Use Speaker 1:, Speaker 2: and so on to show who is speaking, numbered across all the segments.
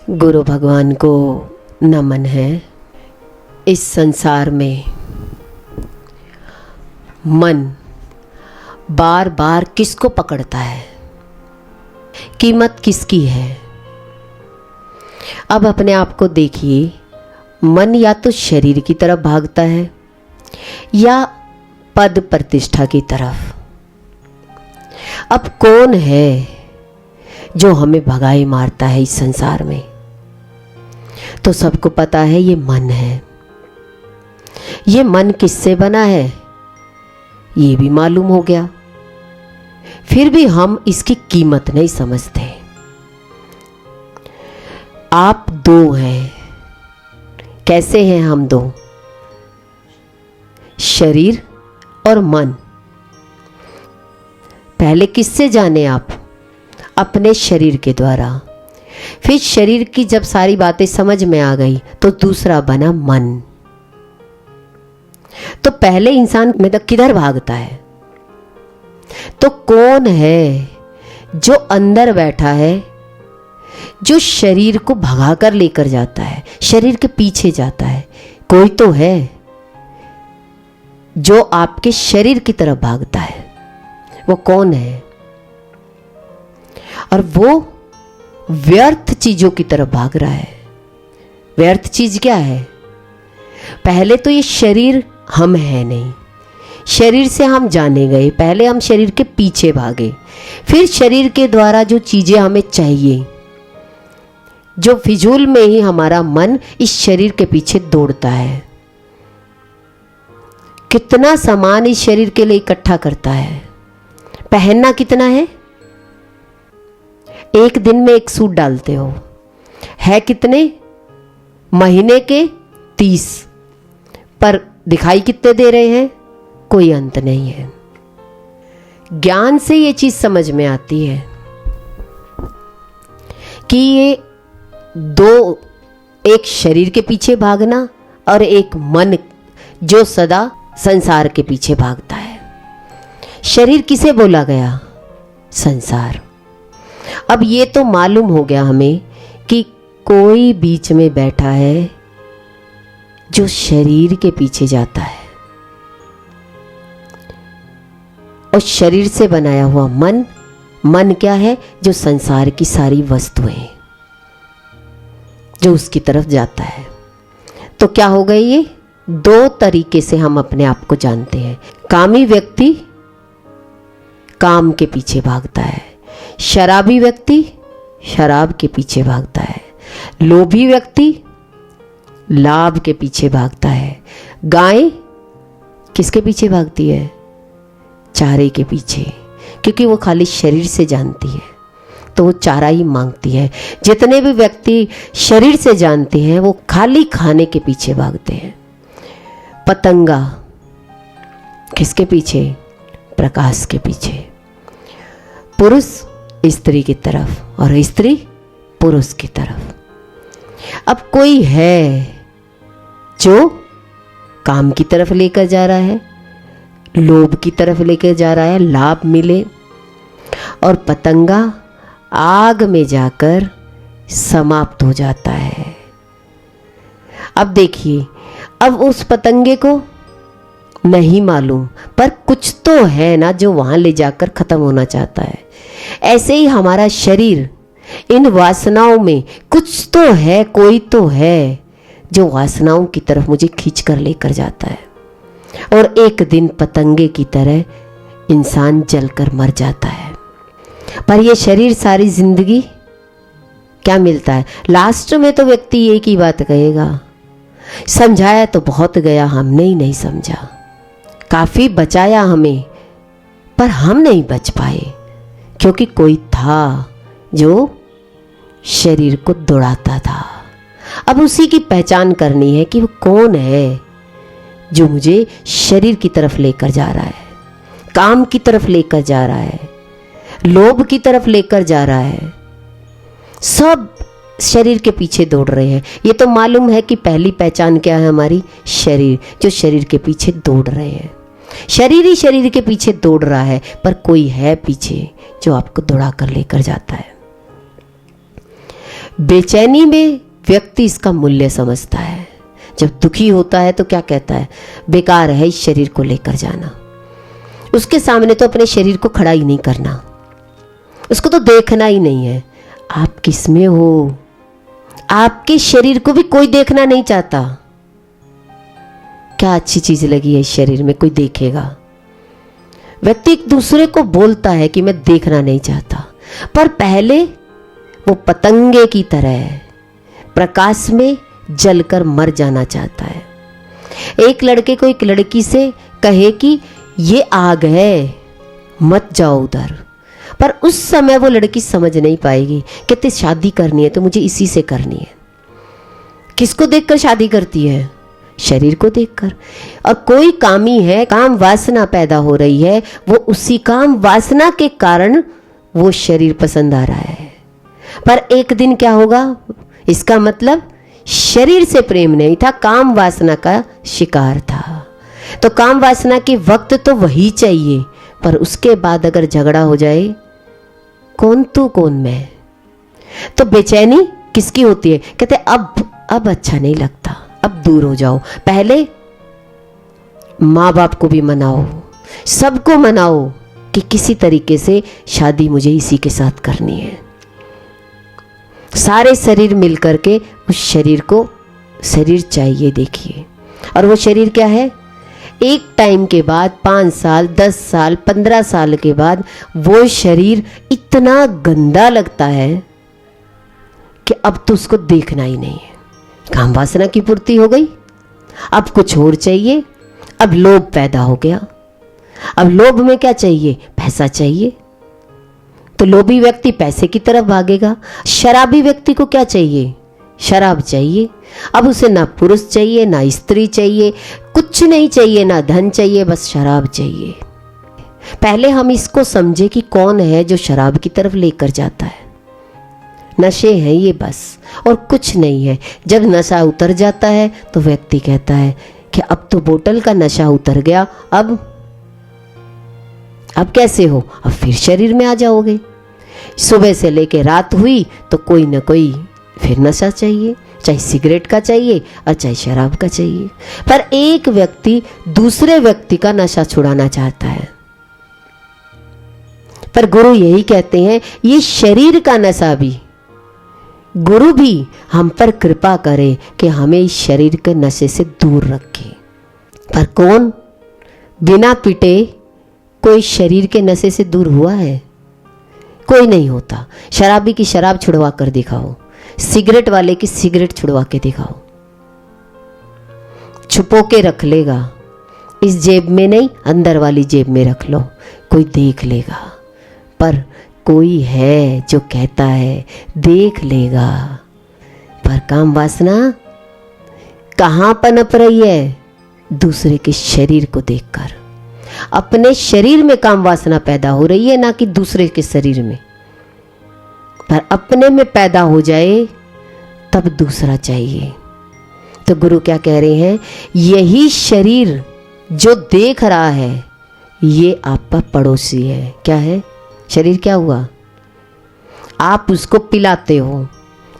Speaker 1: गुरु भगवान को नमन है। इस संसार में मन बार बार किसको पकड़ता है, कीमत किसकी है। अब अपने आप को देखिए, मन या तो शरीर की तरफ भागता है या पद प्रतिष्ठा की तरफ। अब कौन है जो हमें भगाई मारता है इस संसार में? तो सबको पता है ये मन है। ये मन किससे बना है ये भी मालूम हो गया, फिर भी हम इसकी कीमत नहीं समझते। आप दो हैं। कैसे हैं हम दो? शरीर और मन। पहले किससे जाने आप? अपने शरीर के द्वारा। फिर शरीर की जब सारी बातें समझ में आ गई तो दूसरा बना मन। तो पहले इंसान में तो किधर भागता है? तो कौन है जो अंदर बैठा है, जो शरीर को भगा कर लेकर जाता है, शरीर के पीछे जाता है? कोई तो है जो आपके शरीर की तरफ भागता है। वो कौन है? और वो व्यर्थ चीजों की तरफ भाग रहा है। व्यर्थ चीज क्या है? पहले तो ये शरीर हम है नहीं, शरीर से हम जाने गए। पहले हम शरीर के पीछे भागे, फिर शरीर के द्वारा जो चीजें हमें चाहिए, जो फिजूल में ही हमारा मन इस शरीर के पीछे दौड़ता है। कितना सामान इस शरीर के लिए इकट्ठा करता है। पहनना कितना है? एक दिन में एक सूट डालते हो, है कितने? महीने के 30, पर दिखाई कितने दे रहे हैं? कोई अंत नहीं है। ज्ञान से ये चीज समझ में आती है कि ये दो, एक शरीर के पीछे भागना और एक मन जो सदा संसार के पीछे भागता है। शरीर किसे बोला गया? संसार। अब ये तो मालूम हो गया हमें कि कोई बीच में बैठा है जो शरीर के पीछे जाता है, और शरीर से बनाया हुआ मन, मन क्या है? जो संसार की सारी वस्तुएं, जो उसकी तरफ जाता है। तो क्या हो गई ये? दो तरीके से हम अपने आप को जानते हैं। कामी व्यक्ति काम के पीछे भागता है, शराबी व्यक्ति शराब के पीछे भागता है, लोभी व्यक्ति लाभ के पीछे भागता है। गाय किसके पीछे भागती है? चारे के पीछे, क्योंकि वो खाली शरीर से जानती है तो वो चारा ही मांगती है। जितने भी व्यक्ति शरीर से जानते हैं वो खाली खाने के पीछे भागते हैं। पतंगा किसके पीछे? प्रकाश के पीछे। पुरुष स्त्री की तरफ और स्त्री पुरुष की तरफ। अब कोई है जो काम की तरफ लेकर जा रहा है, लोभ की तरफ लेकर जा रहा है, लाभ मिले, और पतंगा आग में जाकर समाप्त हो जाता है। अब देखिए, अब उस पतंगे को नहीं मालूम, पर कुछ तो है ना जो वहां ले जाकर खत्म होना चाहता है। ऐसे ही हमारा शरीर इन वासनाओं में कुछ तो है, कोई तो है जो वासनाओं की तरफ मुझे खींच कर लेकर जाता है, और एक दिन पतंगे की तरह इंसान जलकर मर जाता है। पर ये शरीर सारी जिंदगी क्या मिलता है? लास्ट में तो व्यक्ति एक ही बात कहेगा, समझाया तो बहुत गया, हमने ही नहीं समझा। काफी बचाया हमें, पर हम नहीं बच पाए, क्योंकि कोई था जो शरीर को दौड़ाता था। अब उसी की पहचान करनी है कि वो कौन है जो मुझे शरीर की तरफ लेकर जा रहा है, काम की तरफ लेकर जा रहा है, लोभ की तरफ लेकर जा रहा है। सब शरीर के पीछे दौड़ रहे हैं। ये तो मालूम है कि पहली पहचान क्या है हमारी? शरीर, जो शरीर के पीछे दौड़ रहे हैं। शरीर ही शरीर के पीछे दौड़ रहा है, पर कोई है पीछे जो आपको दौड़ा कर लेकर जाता है। बेचैनी में व्यक्ति इसका मूल्य समझता है। जब दुखी होता है तो क्या कहता है, बेकार है इस शरीर को लेकर जाना। उसके सामने तो अपने शरीर को खड़ा ही नहीं करना, उसको तो देखना ही नहीं है। आप किस में हो? आपके शरीर को भी कोई देखना नहीं चाहता। क्या अच्छी चीज लगी है इस शरीर में, कोई देखेगा। व्यक्ति एक दूसरे को बोलता है कि मैं देखना नहीं चाहता, पर पहले वो पतंगे की तरह प्रकाश में जलकर मर जाना चाहता है। एक लड़के को एक लड़की से कहे कि ये आग है, मत जाओ उधर, पर उस समय वो लड़की समझ नहीं पाएगी। कहते शादी करनी है तो मुझे इसी से करनी है। किसको देखकर शादी करती है? शरीर को देखकर। और कोई कामी है, काम वासना पैदा हो रही है, वो उसी काम वासना के कारण वो शरीर पसंद आ रहा है। पर एक दिन क्या होगा, इसका मतलब शरीर से प्रेम नहीं था, काम वासना का शिकार था। तो काम वासना के वक्त तो वही चाहिए, पर उसके बाद अगर झगड़ा हो जाए, कौन तू कौन मैं। तो बेचैनी किसकी होती है? कहते अब अच्छा नहीं लगता, अब दूर हो जाओ। पहले माँ बाप को भी मनाओ, सबको मनाओ कि किसी तरीके से शादी मुझे इसी के साथ करनी है। सारे शरीर मिलकर के उस शरीर को शरीर चाहिए। देखिए, और वो शरीर क्या है? एक टाइम के बाद 5 साल, 10 साल, 15 साल के बाद वो शरीर इतना गंदा लगता है कि अब तो उसको देखना ही नहीं है। काम वासना की पूर्ति हो गई, अब कुछ और चाहिए। अब लोभ पैदा हो गया। अब लोभ में क्या चाहिए? पैसा चाहिए। तो लोभी व्यक्ति पैसे की तरफ भागेगा। शराबी व्यक्ति को क्या चाहिए? शराब चाहिए। अब उसे ना पुरुष चाहिए, ना स्त्री चाहिए, कुछ नहीं चाहिए, ना धन चाहिए, बस शराब चाहिए। पहले हम इसको समझे कि कौन है जो शराब की तरफ लेकर जाता है। नशे हैं ये बस, और कुछ नहीं है। जब नशा उतर जाता है तो व्यक्ति कहता है कि अब तो बोतल का नशा उतर गया, अब कैसे हो? अब फिर शरीर में आ जाओगे। सुबह से लेके रात हुई तो कोई ना कोई फिर नशा चाहिए, चाहे सिगरेट का चाहिए और चाहे शराब का चाहिए। पर एक व्यक्ति दूसरे व्यक्ति का नशा छुड़ाना चाहता है। पर गुरु यही कहते हैं, ये शरीर का नशा भी, गुरु भी हम पर कृपा करे कि हमें इस शरीर के नशे से दूर रखे। पर कौन बिना पिटे कोई शरीर के नशे से दूर हुआ है? कोई नहीं होता। शराबी की शराब छुड़वा कर दिखाओ, सिगरेट वाले की सिगरेट छुड़वा के दिखाओ, छुपो के रख लेगा। इस जेब में नहीं, अंदर वाली जेब में रख लो, कोई देख लेगा। पर कोई है जो कहता है देख लेगा। पर काम वासना कहाँ पनप रही है? दूसरे के शरीर को देखकर। अपने शरीर में काम वासना पैदा हो रही है, ना कि दूसरे के शरीर में। पर अपने में पैदा हो जाए तब दूसरा चाहिए। तो गुरु क्या कह रहे हैं? यही शरीर जो देख रहा है ये आपका पड़ोसी है। क्या है? शरीर क्या हुआ? आप उसको पिलाते हो,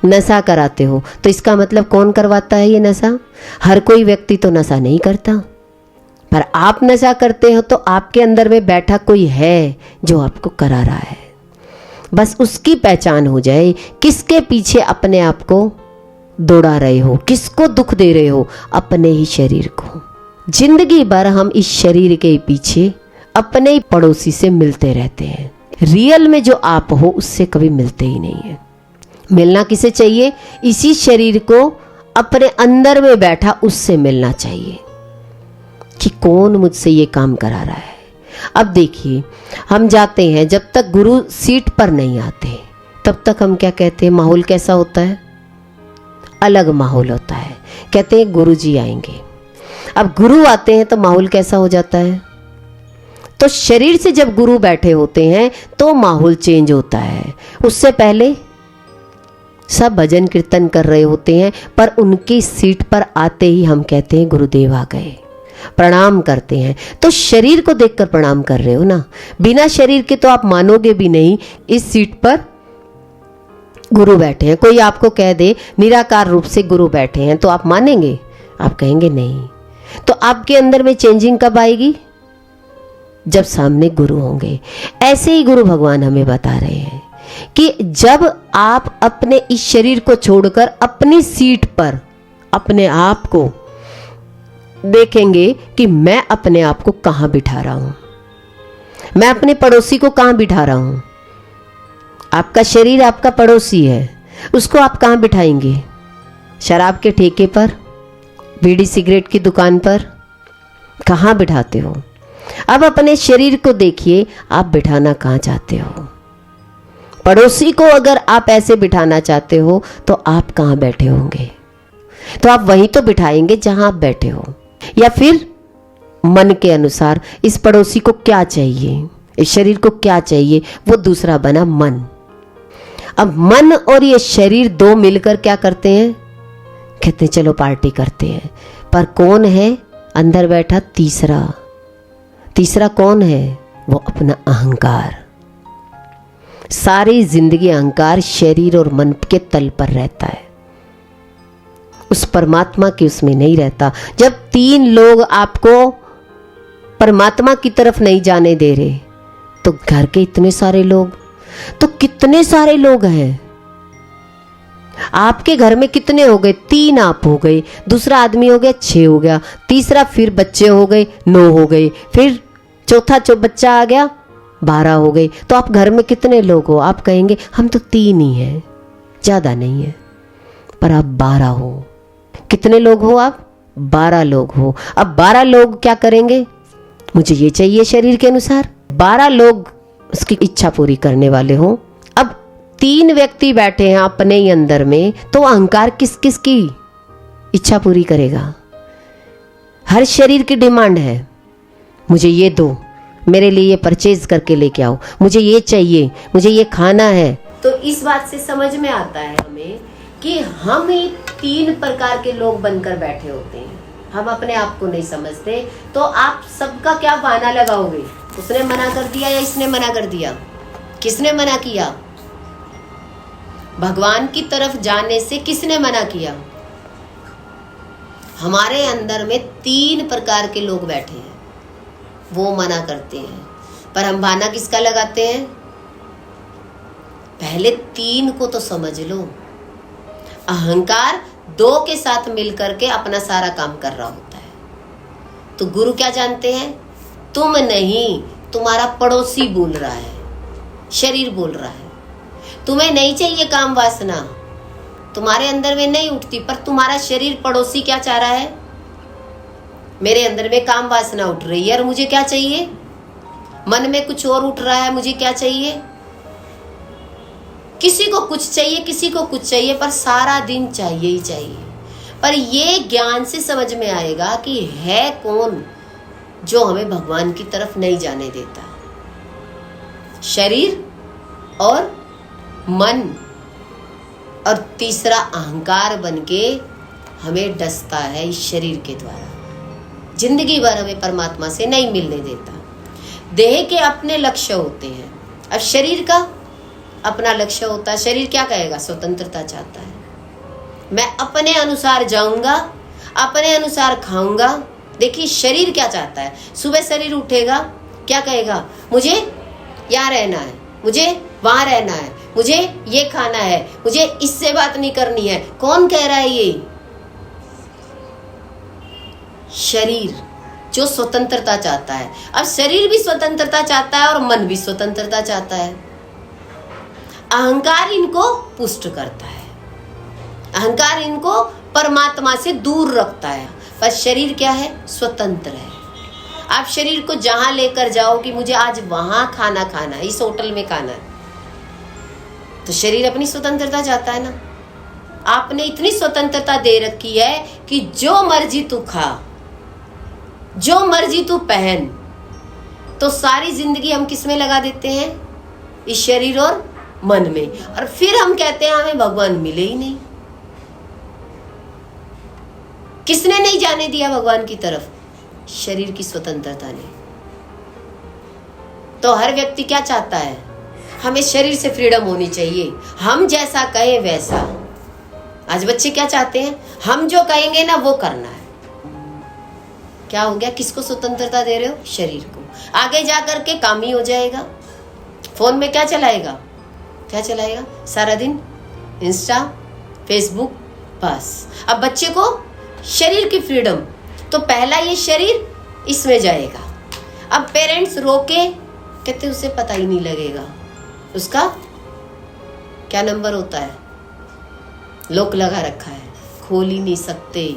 Speaker 1: नशा कराते हो, तो इसका मतलब कौन करवाता है ये नशा? हर कोई व्यक्ति तो नशा नहीं करता, पर आप नशा करते हो तो आपके अंदर में बैठा कोई है जो आपको करा रहा है। बस उसकी पहचान हो जाए, किसके पीछे अपने आप को दौड़ा रहे हो, किसको दुख दे रहे हो? अपने ही शरीर को। जिंदगी भर हम इस शरीर के पीछे अपने ही पड़ोसी से मिलते रहते हैं। रियल में जो आप हो उससे कभी मिलते ही नहीं है। मिलना किसे चाहिए? इसी शरीर को अपने अंदर में बैठा उससे मिलना चाहिए कि कौन मुझसे ये काम करा रहा है। अब देखिए, हम जाते हैं, जब तक गुरु सीट पर नहीं आते तब तक हम क्या कहते हैं? माहौल कैसा होता है? अलग माहौल होता है। कहते हैं गुरु जी आएंगे। अब गुरु आते हैं तो माहौल कैसा हो जाता है? तो शरीर से जब गुरु बैठे होते हैं तो माहौल चेंज होता है। उससे पहले सब भजन कीर्तन कर रहे होते हैं, पर उनकी सीट पर आते ही हम कहते हैं गुरुदेव आ गए, प्रणाम करते हैं। तो शरीर को देखकर प्रणाम कर रहे हो ना। बिना शरीर के तो आप मानोगे भी नहीं, इस सीट पर गुरु बैठे हैं, कोई आपको कह दे निराकार रूप से गुरु बैठे हैं, तो आप मानेंगे? आप कहेंगे नहीं। तो आपके अंदर में चेंजिंग कब आएगी? जब सामने गुरु होंगे। ऐसे ही गुरु भगवान हमें बता रहे हैं कि जब आप अपने इस शरीर को छोड़कर अपनी सीट पर अपने आप को देखेंगे कि मैं अपने आप को कहां बिठा रहा हूं, मैं अपने पड़ोसी को कहां बिठा रहा हूं। आपका शरीर आपका पड़ोसी है, उसको आप कहां बिठाएंगे? शराब के ठेके पर, बीड़ी सिगरेट की दुकान पर, कहां बिठाते हो? अब अपने शरीर को देखिए, आप बिठाना कहां चाहते हो? पड़ोसी को अगर आप ऐसे बिठाना चाहते हो तो आप कहां बैठे होंगे? तो आप वहीं तो बिठाएंगे जहां आप बैठे हो। या फिर मन के अनुसार इस पड़ोसी को क्या चाहिए, इस शरीर को क्या चाहिए, वो दूसरा बना मन। अब मन और ये शरीर दो मिलकर क्या करते हैं? कहते हैं चलो पार्टी करते हैं। पर कौन है अंदर बैठा? तीसरा। तीसरा कौन है? वो अपना अहंकार। सारी जिंदगी अहंकार शरीर और मन के तल पर रहता है, उस परमात्मा की उसमें नहीं रहता। जब तीन लोग आपको परमात्मा की तरफ नहीं जाने दे रहे, तो घर के इतने सारे लोग, तो कितने सारे लोग हैं। आपके घर में कितने हो गए? 3 आप हो गए, दूसरा आदमी हो गया 6 हो गया, तीसरा फिर बच्चे हो गए 9 हो गए, फिर चौथा बच्चा आ गया 12 हो गए। तो आप घर में कितने लोग हो? आप कहेंगे हम तो 3 ही हैं, ज्यादा नहीं है। पर आप 12 हो। कितने लोग हो आप? 12 लोग हो। अब 12 लोग क्या करेंगे? मुझे ये चाहिए शरीर के अनुसार। 12 लोग उसकी इच्छा पूरी करने वाले हो। अब 3 व्यक्ति बैठे हैं अपने ही अंदर में, तो अहंकार किस किस की इच्छा पूरी करेगा? हर शरीर की डिमांड है, मुझे ये दो, मेरे लिए ये परचेज करके लेके आओ, मुझे ये चाहिए, मुझे ये खाना है। तो इस बात से समझ में आता है हमें कि हम ही 3 प्रकार के लोग बनकर बैठे होते हैं। हम अपने आप को नहीं समझते। तो आप सबका क्या बहाना लगाओगे? उसने मना कर दिया या इसने मना कर दिया? किसने मना किया? भगवान की तरफ जाने से किसने मना किया? हमारे अंदर में 3 प्रकार के लोग बैठे हैं, वो मना करते हैं। पर हम बहाना किसका लगाते हैं? पहले 3 को तो समझ लो। अहंकार 2 के साथ मिलकर के अपना सारा काम कर रहा होता है। तो गुरु क्या जानते हैं? तुम नहीं, तुम्हारा पड़ोसी बोल रहा है, शरीर बोल रहा है। तुम्हें नहीं चाहिए काम वासना, तुम्हारे अंदर में नहीं उठती, पर तुम्हारा शरीर पड़ोसी क्या चाह रहा है? मेरे अंदर में काम वासना उठ रही है और मुझे क्या चाहिए? मन में कुछ और उठ रहा है, मुझे क्या चाहिए? किसी को कुछ चाहिए, किसी को कुछ चाहिए, पर सारा दिन चाहिए ही चाहिए। पर ये ज्ञान से समझ में आएगा कि है कौन जो हमें भगवान की तरफ नहीं जाने देता? शरीर और मन, और तीसरा अहंकार बनके हमें डसता है इस शरीर के द्वारा, जिंदगी भर हमें परमात्मा से नहीं मिलने देता। देह के अपने लक्ष्य होते हैं, अब शरीर का अपना लक्ष्य होता है। शरीर क्या कहेगा? स्वतंत्रता चाहता है, मैं अपने अनुसार जाऊंगा, अपने अनुसार खाऊंगा। देखिए शरीर क्या चाहता है? सुबह शरीर उठेगा, क्या कहेगा? मुझे यहाँ रहना है, मुझे वहां रहना है, मुझे ये खाना है, मुझे इससे बात नहीं करनी है। कौन कह रहा है ये? शरीर, जो स्वतंत्रता चाहता है। अब शरीर भी स्वतंत्रता चाहता है और मन भी स्वतंत्रता चाहता है। अहंकार इनको पुष्ट करता है, अहंकार इनको परमात्मा से दूर रखता है। पर शरीर क्या है? स्वतंत्र है। आप शरीर को जहां लेकर जाओ कि मुझे आज वहां खाना खाना है, इस होटल में खाना है, तो शरीर अपनी स्वतंत्रता चाहता है ना। आपने इतनी स्वतंत्रता दे रखी है कि जो मर्जी तू खा, जो मर्जी तू पहन। तो सारी जिंदगी हम किस में लगा देते हैं? इस शरीर और मन में। और फिर हम कहते हैं हमें भगवान मिले ही नहीं। किसने नहीं जाने दिया भगवान की तरफ? शरीर की स्वतंत्रता ने। तो हर व्यक्ति क्या चाहता है? हमें शरीर से फ्रीडम होनी चाहिए, हम जैसा कहें वैसा। आज बच्चे क्या चाहते हैं, हम जो कहेंगे ना वो करना है। क्या हो गया, किसको स्वतंत्रता दे रहे हो, शरीर को। आगे जाकर के कामी हो जाएगा। फोन में क्या चलाएगा, क्या चलाएगा, सारा दिन इंस्टा फेसबुक, बस। अब बच्चे को शरीर की फ्रीडम, तो पहला ये शरीर इसमें जाएगा। अब पेरेंट्स रोके, कहते उसे पता ही नहीं लगेगा, उसका क्या नंबर होता है, लॉक लगा रखा है, खोल ही नहीं सकते।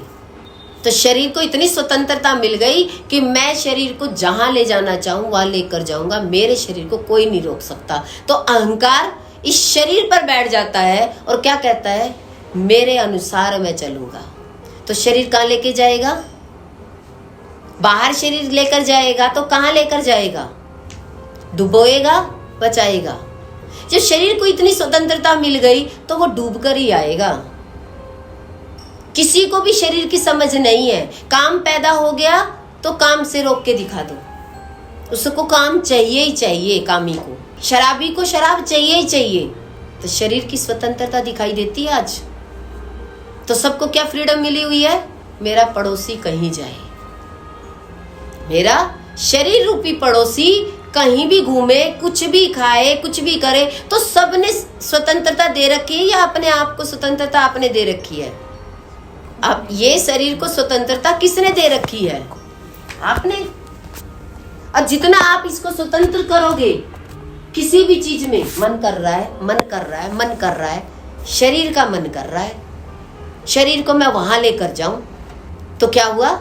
Speaker 1: तो शरीर को इतनी स्वतंत्रता मिल गई कि मैं शरीर को जहां ले जाना चाहूं वहां लेकर जाऊंगा, मेरे शरीर को कोई नहीं रोक सकता। तो अहंकार इस शरीर पर बैठ जाता है और क्या कहता है, मेरे अनुसार मैं चलूंगा। तो शरीर कहां लेके जाएगा, बाहर शरीर लेकर जाएगा तो कहां लेकर जाएगा, डुबोएगा बचाएगा। जब शरीर को इतनी स्वतंत्रता मिल गई तो वो डूब कर ही आएगा। किसी को भी शरीर की समझ नहीं है, काम पैदा हो गया तो काम से रोक के दिखा दो, उसको काम चाहिए ही चाहिए। कामी को, शराबी को शराब चाहिए ही चाहिए। तो शरीर की स्वतंत्रता दिखाई देती है आज। तो सबको क्या फ्रीडम मिली हुई है, मेरा पड़ोसी कहीं जाए, मेरा शरीर रूपी पड़ोसी कहीं भी घूमे, कुछ भी खाए, कुछ भी करे, तो सबने स्वतंत्रता दे रखी है या अपने आप को स्वतंत्रता आपने दे रखी है। अब ये शरीर को स्वतंत्रता किसने दे रखी है, आपने। और जितना आप इसको स्वतंत्र करोगे, किसी भी चीज में मन कर रहा है, मन कर रहा है, मन कर रहा है, शरीर का मन कर रहा है, शरीर को मैं वहां लेकर जाऊं, तो क्या हुआ,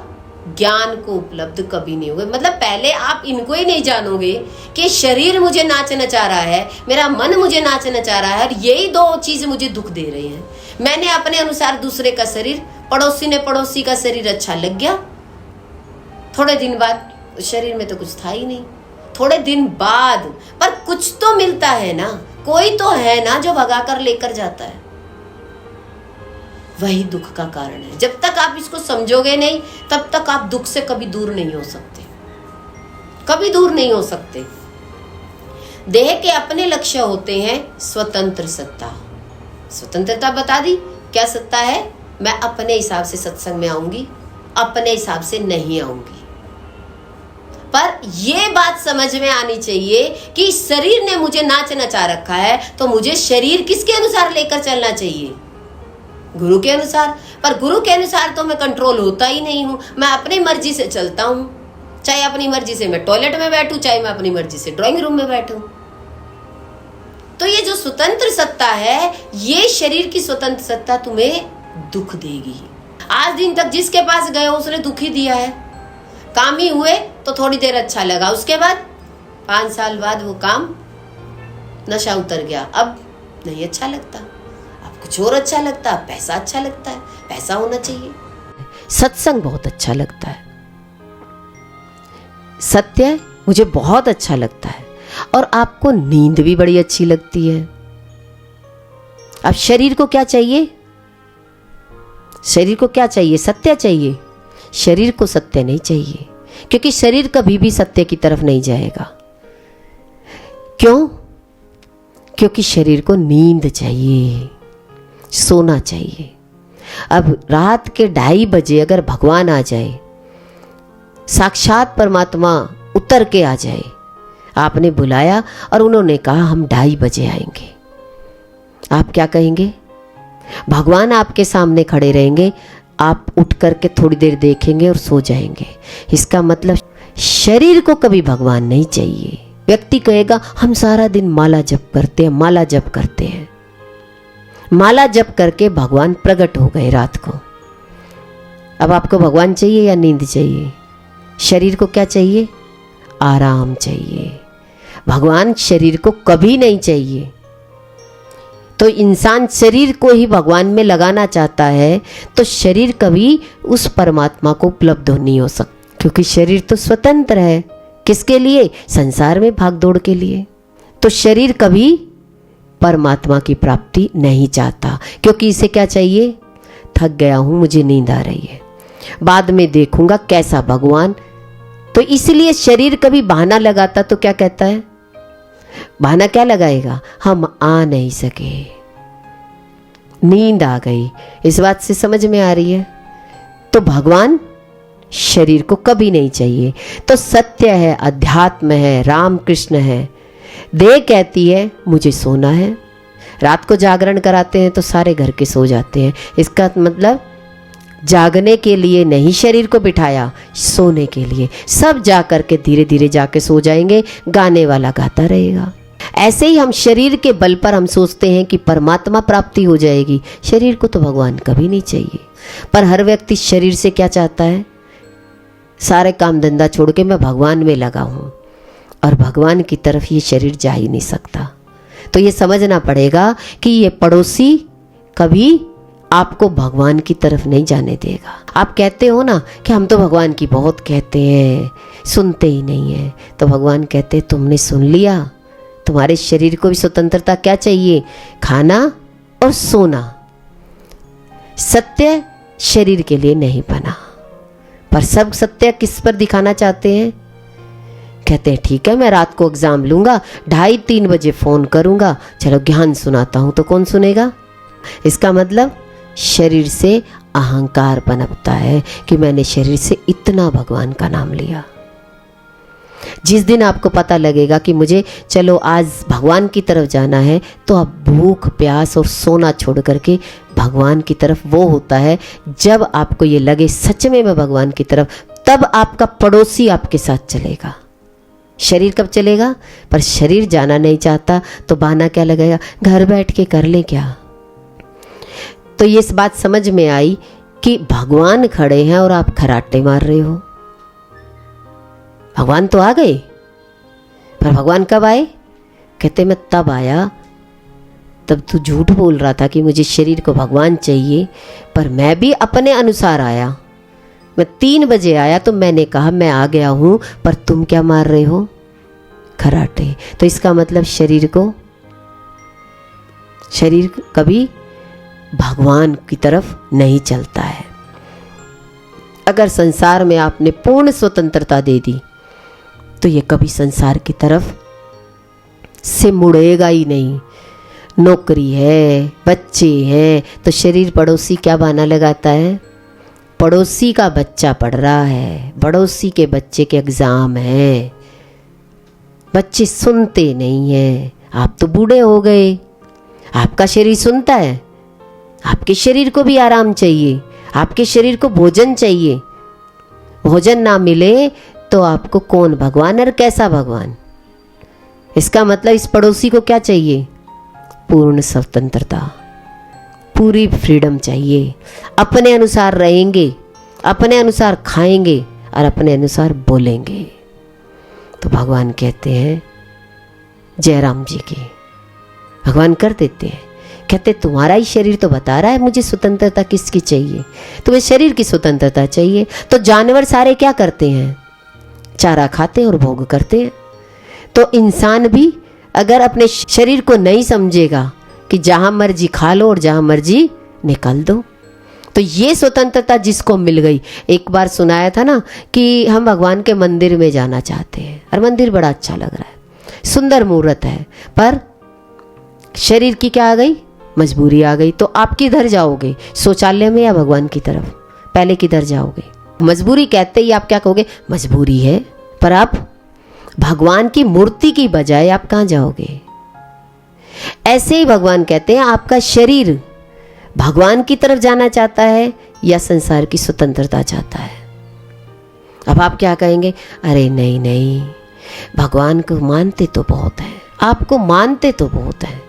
Speaker 1: ज्ञान को उपलब्ध कभी नहीं होगा। मतलब पहले आप इनको ही नहीं जानोगे कि शरीर मुझे नाच नचा रहा है, मेरा मन मुझे नाच नचा रहा है, और यही दो चीज मुझे दुख दे रही हैं। मैंने अपने अनुसार दूसरे का शरीर, पड़ोसी ने पड़ोसी का शरीर अच्छा लग गया, थोड़े दिन बाद शरीर में तो कुछ था ही नहीं, थोड़े दिन बाद, पर कुछ तो मिलता है ना, कोई तो है ना जो भगा कर लेकर जाता है। वही दुख का कारण है। जब तक आप इसको समझोगे नहीं, तब तक आप दुख से कभी दूर नहीं हो सकते, कभी दूर नहीं हो सकते। देह के अपने लक्ष्य होते हैं स्वतंत्र सत्ता। स्वतंत्रता बता दी, क्या सत्ता है, मैं अपने हिसाब से सत्संग में आऊंगी, अपने हिसाब से नहीं आऊंगी। पर यह बात समझ में आनी चाहिए कि शरीर ने मुझे नाच नचा रखा है, तो मुझे शरीर किसके अनुसार लेकर चलना चाहिए, गुरु के अनुसार। पर गुरु के अनुसार तो मैं कंट्रोल होता ही नहीं हूं, मैं अपनी मर्जी से चलता हूं। चाहे अपनी मर्जी से मैं टॉयलेट में बैठूं, चाहे मैं अपनी मर्जी से ड्राइंग रूम में बैठूं। तो ये जो स्वतंत्र सत्ता है, ये शरीर की स्वतंत्र सत्ता तुम्हें दुख देगी। आज दिन तक जिसके पास गए हो उसने दुख ही दिया है। कामी हुए तो थोड़ी देर अच्छा लगा, उसके बाद 5 साल बाद वो काम नशा उतर गया, अब नहीं अच्छा लगता, अब कुछ और अच्छा लगता है, पैसा अच्छा लगता है, पैसा होना चाहिए। सत्संग बहुत अच्छा लगता है, सत्य मुझे बहुत अच्छा लगता है, और आपको नींद भी बड़ी अच्छी लगती है। अब शरीर को क्या चाहिए, शरीर को क्या चाहिए, सत्य चाहिए। शरीर को सत्य नहीं चाहिए, क्योंकि शरीर कभी भी सत्य की तरफ नहीं जाएगा। क्यों, क्योंकि शरीर को नींद चाहिए, सोना चाहिए। अब रात के 2:30 बजे अगर भगवान आ जाए, साक्षात परमात्मा उतर के आ जाए, आपने बुलाया और उन्होंने कहा हम 2:30 बजे आएंगे, आप क्या कहेंगे? भगवान आपके सामने खड़े रहेंगे, आप उठ करके थोड़ी देर देखेंगे और सो जाएंगे। इसका मतलब शरीर को कभी भगवान नहीं चाहिए। व्यक्ति कहेगा हम सारा दिन माला जप करते हैं, माला जप करते हैं, माला जप करके भगवान प्रकट हो गए रात को। अब आपको भगवान चाहिए या नींद चाहिए? शरीर को क्या चाहिए? आराम चाहिए। भगवान शरीर को कभी नहीं चाहिए। तो इंसान शरीर को ही भगवान में लगाना चाहता है, तो शरीर कभी उस परमात्मा को उपलब्ध नहीं हो सकता, क्योंकि शरीर तो स्वतंत्र है। किसके लिए? संसार में भागदौड़ के लिए। तो शरीर कभी परमात्मा की प्राप्ति नहीं चाहता, क्योंकि इसे क्या चाहिए? थक गया हूं, मुझे नींद आ रही है, बाद में देखूंगा कैसा भगवान। तो इसलिए शरीर कभी बहाना लगाता तो क्या कहता है? बहाना क्या लगाएगा? हम आ नहीं सके, नींद आ गई। इस बात से समझ में आ रही है? तो भगवान शरीर को कभी नहीं चाहिए। तो सत्य है, अध्यात्म है, राम कृष्ण है। देह कहती है मुझे सोना है। रात को जागरण कराते हैं तो सारे घर के सो जाते हैं। इसका मतलब जागने के लिए नहीं शरीर को बिठाया, सोने के लिए। सब जा कर के धीरे धीरे जाके सो जाएंगे, गाने वाला गाता रहेगा। ऐसे ही हम शरीर के बल पर हम सोचते हैं कि परमात्मा प्राप्ति हो जाएगी। शरीर को तो भगवान कभी नहीं चाहिए। पर हर व्यक्ति शरीर से क्या चाहता है? सारे काम धंधा छोड़ के मैं भगवान में लगा हूँ, और भगवान की तरफ ये शरीर जा ही नहीं सकता। तो ये समझना पड़ेगा कि ये पड़ोसी कभी आपको भगवान की तरफ नहीं जाने देगा। आप कहते हो ना कि हम तो भगवान की बहुत कहते हैं, सुनते ही नहीं है। तो भगवान कहते हैं तुमने सुन लिया? तुम्हारे शरीर को भी स्वतंत्रता क्या चाहिए? खाना और सोना। सत्य शरीर के लिए नहीं बना, पर सब सत्य किस पर दिखाना चाहते हैं? कहते हैं ठीक है, मैं रात को एग्जाम लूंगा, 2:30-3 बजे फोन करूंगा, चलो ज्ञान सुनाता हूं। तो कौन सुनेगा? इसका मतलब शरीर से अहंकार पनपता है कि मैंने शरीर से इतना भगवान का नाम लिया। जिस दिन आपको पता लगेगा कि मुझे चलो आज भगवान की तरफ जाना है, तो आप भूख प्यास और सोना छोड़ करके भगवान की तरफ, वो होता है जब आपको ये लगे सच में मैं भगवान की तरफ, तब आपका पड़ोसी आपके साथ चलेगा। शरीर कब चलेगा? पर शरीर जाना नहीं चाहता तो बहाना क्या लगाएगा? घर बैठ के कर ले क्या। तो ये इस बात समझ में आई कि भगवान खड़े हैं और आप खराटे मार रहे हो। भगवान तो आ गए, पर भगवान कब आए? कहते मैं तब आया, तब तू झूठ बोल रहा था कि मुझे शरीर को भगवान चाहिए, पर मैं भी अपने अनुसार आया। मैं 3 बजे आया तो मैंने कहा मैं आ गया हूं, पर तुम क्या मार रहे हो? खराटे। तो इसका मतलब शरीर कभी भगवान की तरफ नहीं चलता है। अगर संसार में आपने पूर्ण स्वतंत्रता दे दी तो ये कभी संसार की तरफ से मुड़ेगा ही नहीं। नौकरी है, बच्चे हैं, तो शरीर पड़ोसी क्या बहाना लगाता है? पड़ोसी का बच्चा पढ़ रहा है, पड़ोसी के बच्चे के एग्जाम है, बच्चे सुनते नहीं हैं। आप तो बूढ़े हो गए, आपका शरीर सुनता है? आपके शरीर को भी आराम चाहिए, आपके शरीर को भोजन चाहिए। भोजन ना मिले तो आपको कौन भगवान और कैसा भगवान? इसका मतलब इस पड़ोसी को क्या चाहिए? पूर्ण स्वतंत्रता, पूरी फ्रीडम चाहिए। अपने अनुसार रहेंगे, अपने अनुसार खाएंगे और अपने अनुसार बोलेंगे। तो भगवान कहते हैं जयराम जी की, भगवान कर देते हैं, कहते तुम्हारा ही शरीर तो बता रहा है मुझे स्वतंत्रता किसकी चाहिए। तुम्हें शरीर की स्वतंत्रता चाहिए। तो जानवर सारे क्या करते हैं? चारा खाते हैं और भोग करते हैं। तो इंसान भी अगर अपने शरीर को नहीं समझेगा कि जहां मर्जी खा लो और जहां मर्जी निकल दो, तो ये स्वतंत्रता जिसको मिल गई। एक बार सुनाया था ना कि हम भगवान के मंदिर में जाना चाहते हैं, और मंदिर बड़ा अच्छा लग रहा है, सुंदर मूर्त है, पर शरीर की क्या आ गई? मजबूरी आ गई। तो आप किधर जाओगे? शौचालय में या भगवान की तरफ? पहले किधर जाओगे? मजबूरी कहते ही आप क्या कहोगे? मजबूरी है। पर आप भगवान की मूर्ति की बजाय आप कहाँ जाओगे? ऐसे ही भगवान कहते हैं आपका शरीर भगवान की तरफ जाना चाहता है या संसार की स्वतंत्रता चाहता है? अब आप क्या कहेंगे? अरे नहीं नहीं, भगवान को मानते तो बहुत है, आपको मानते तो बहुत है,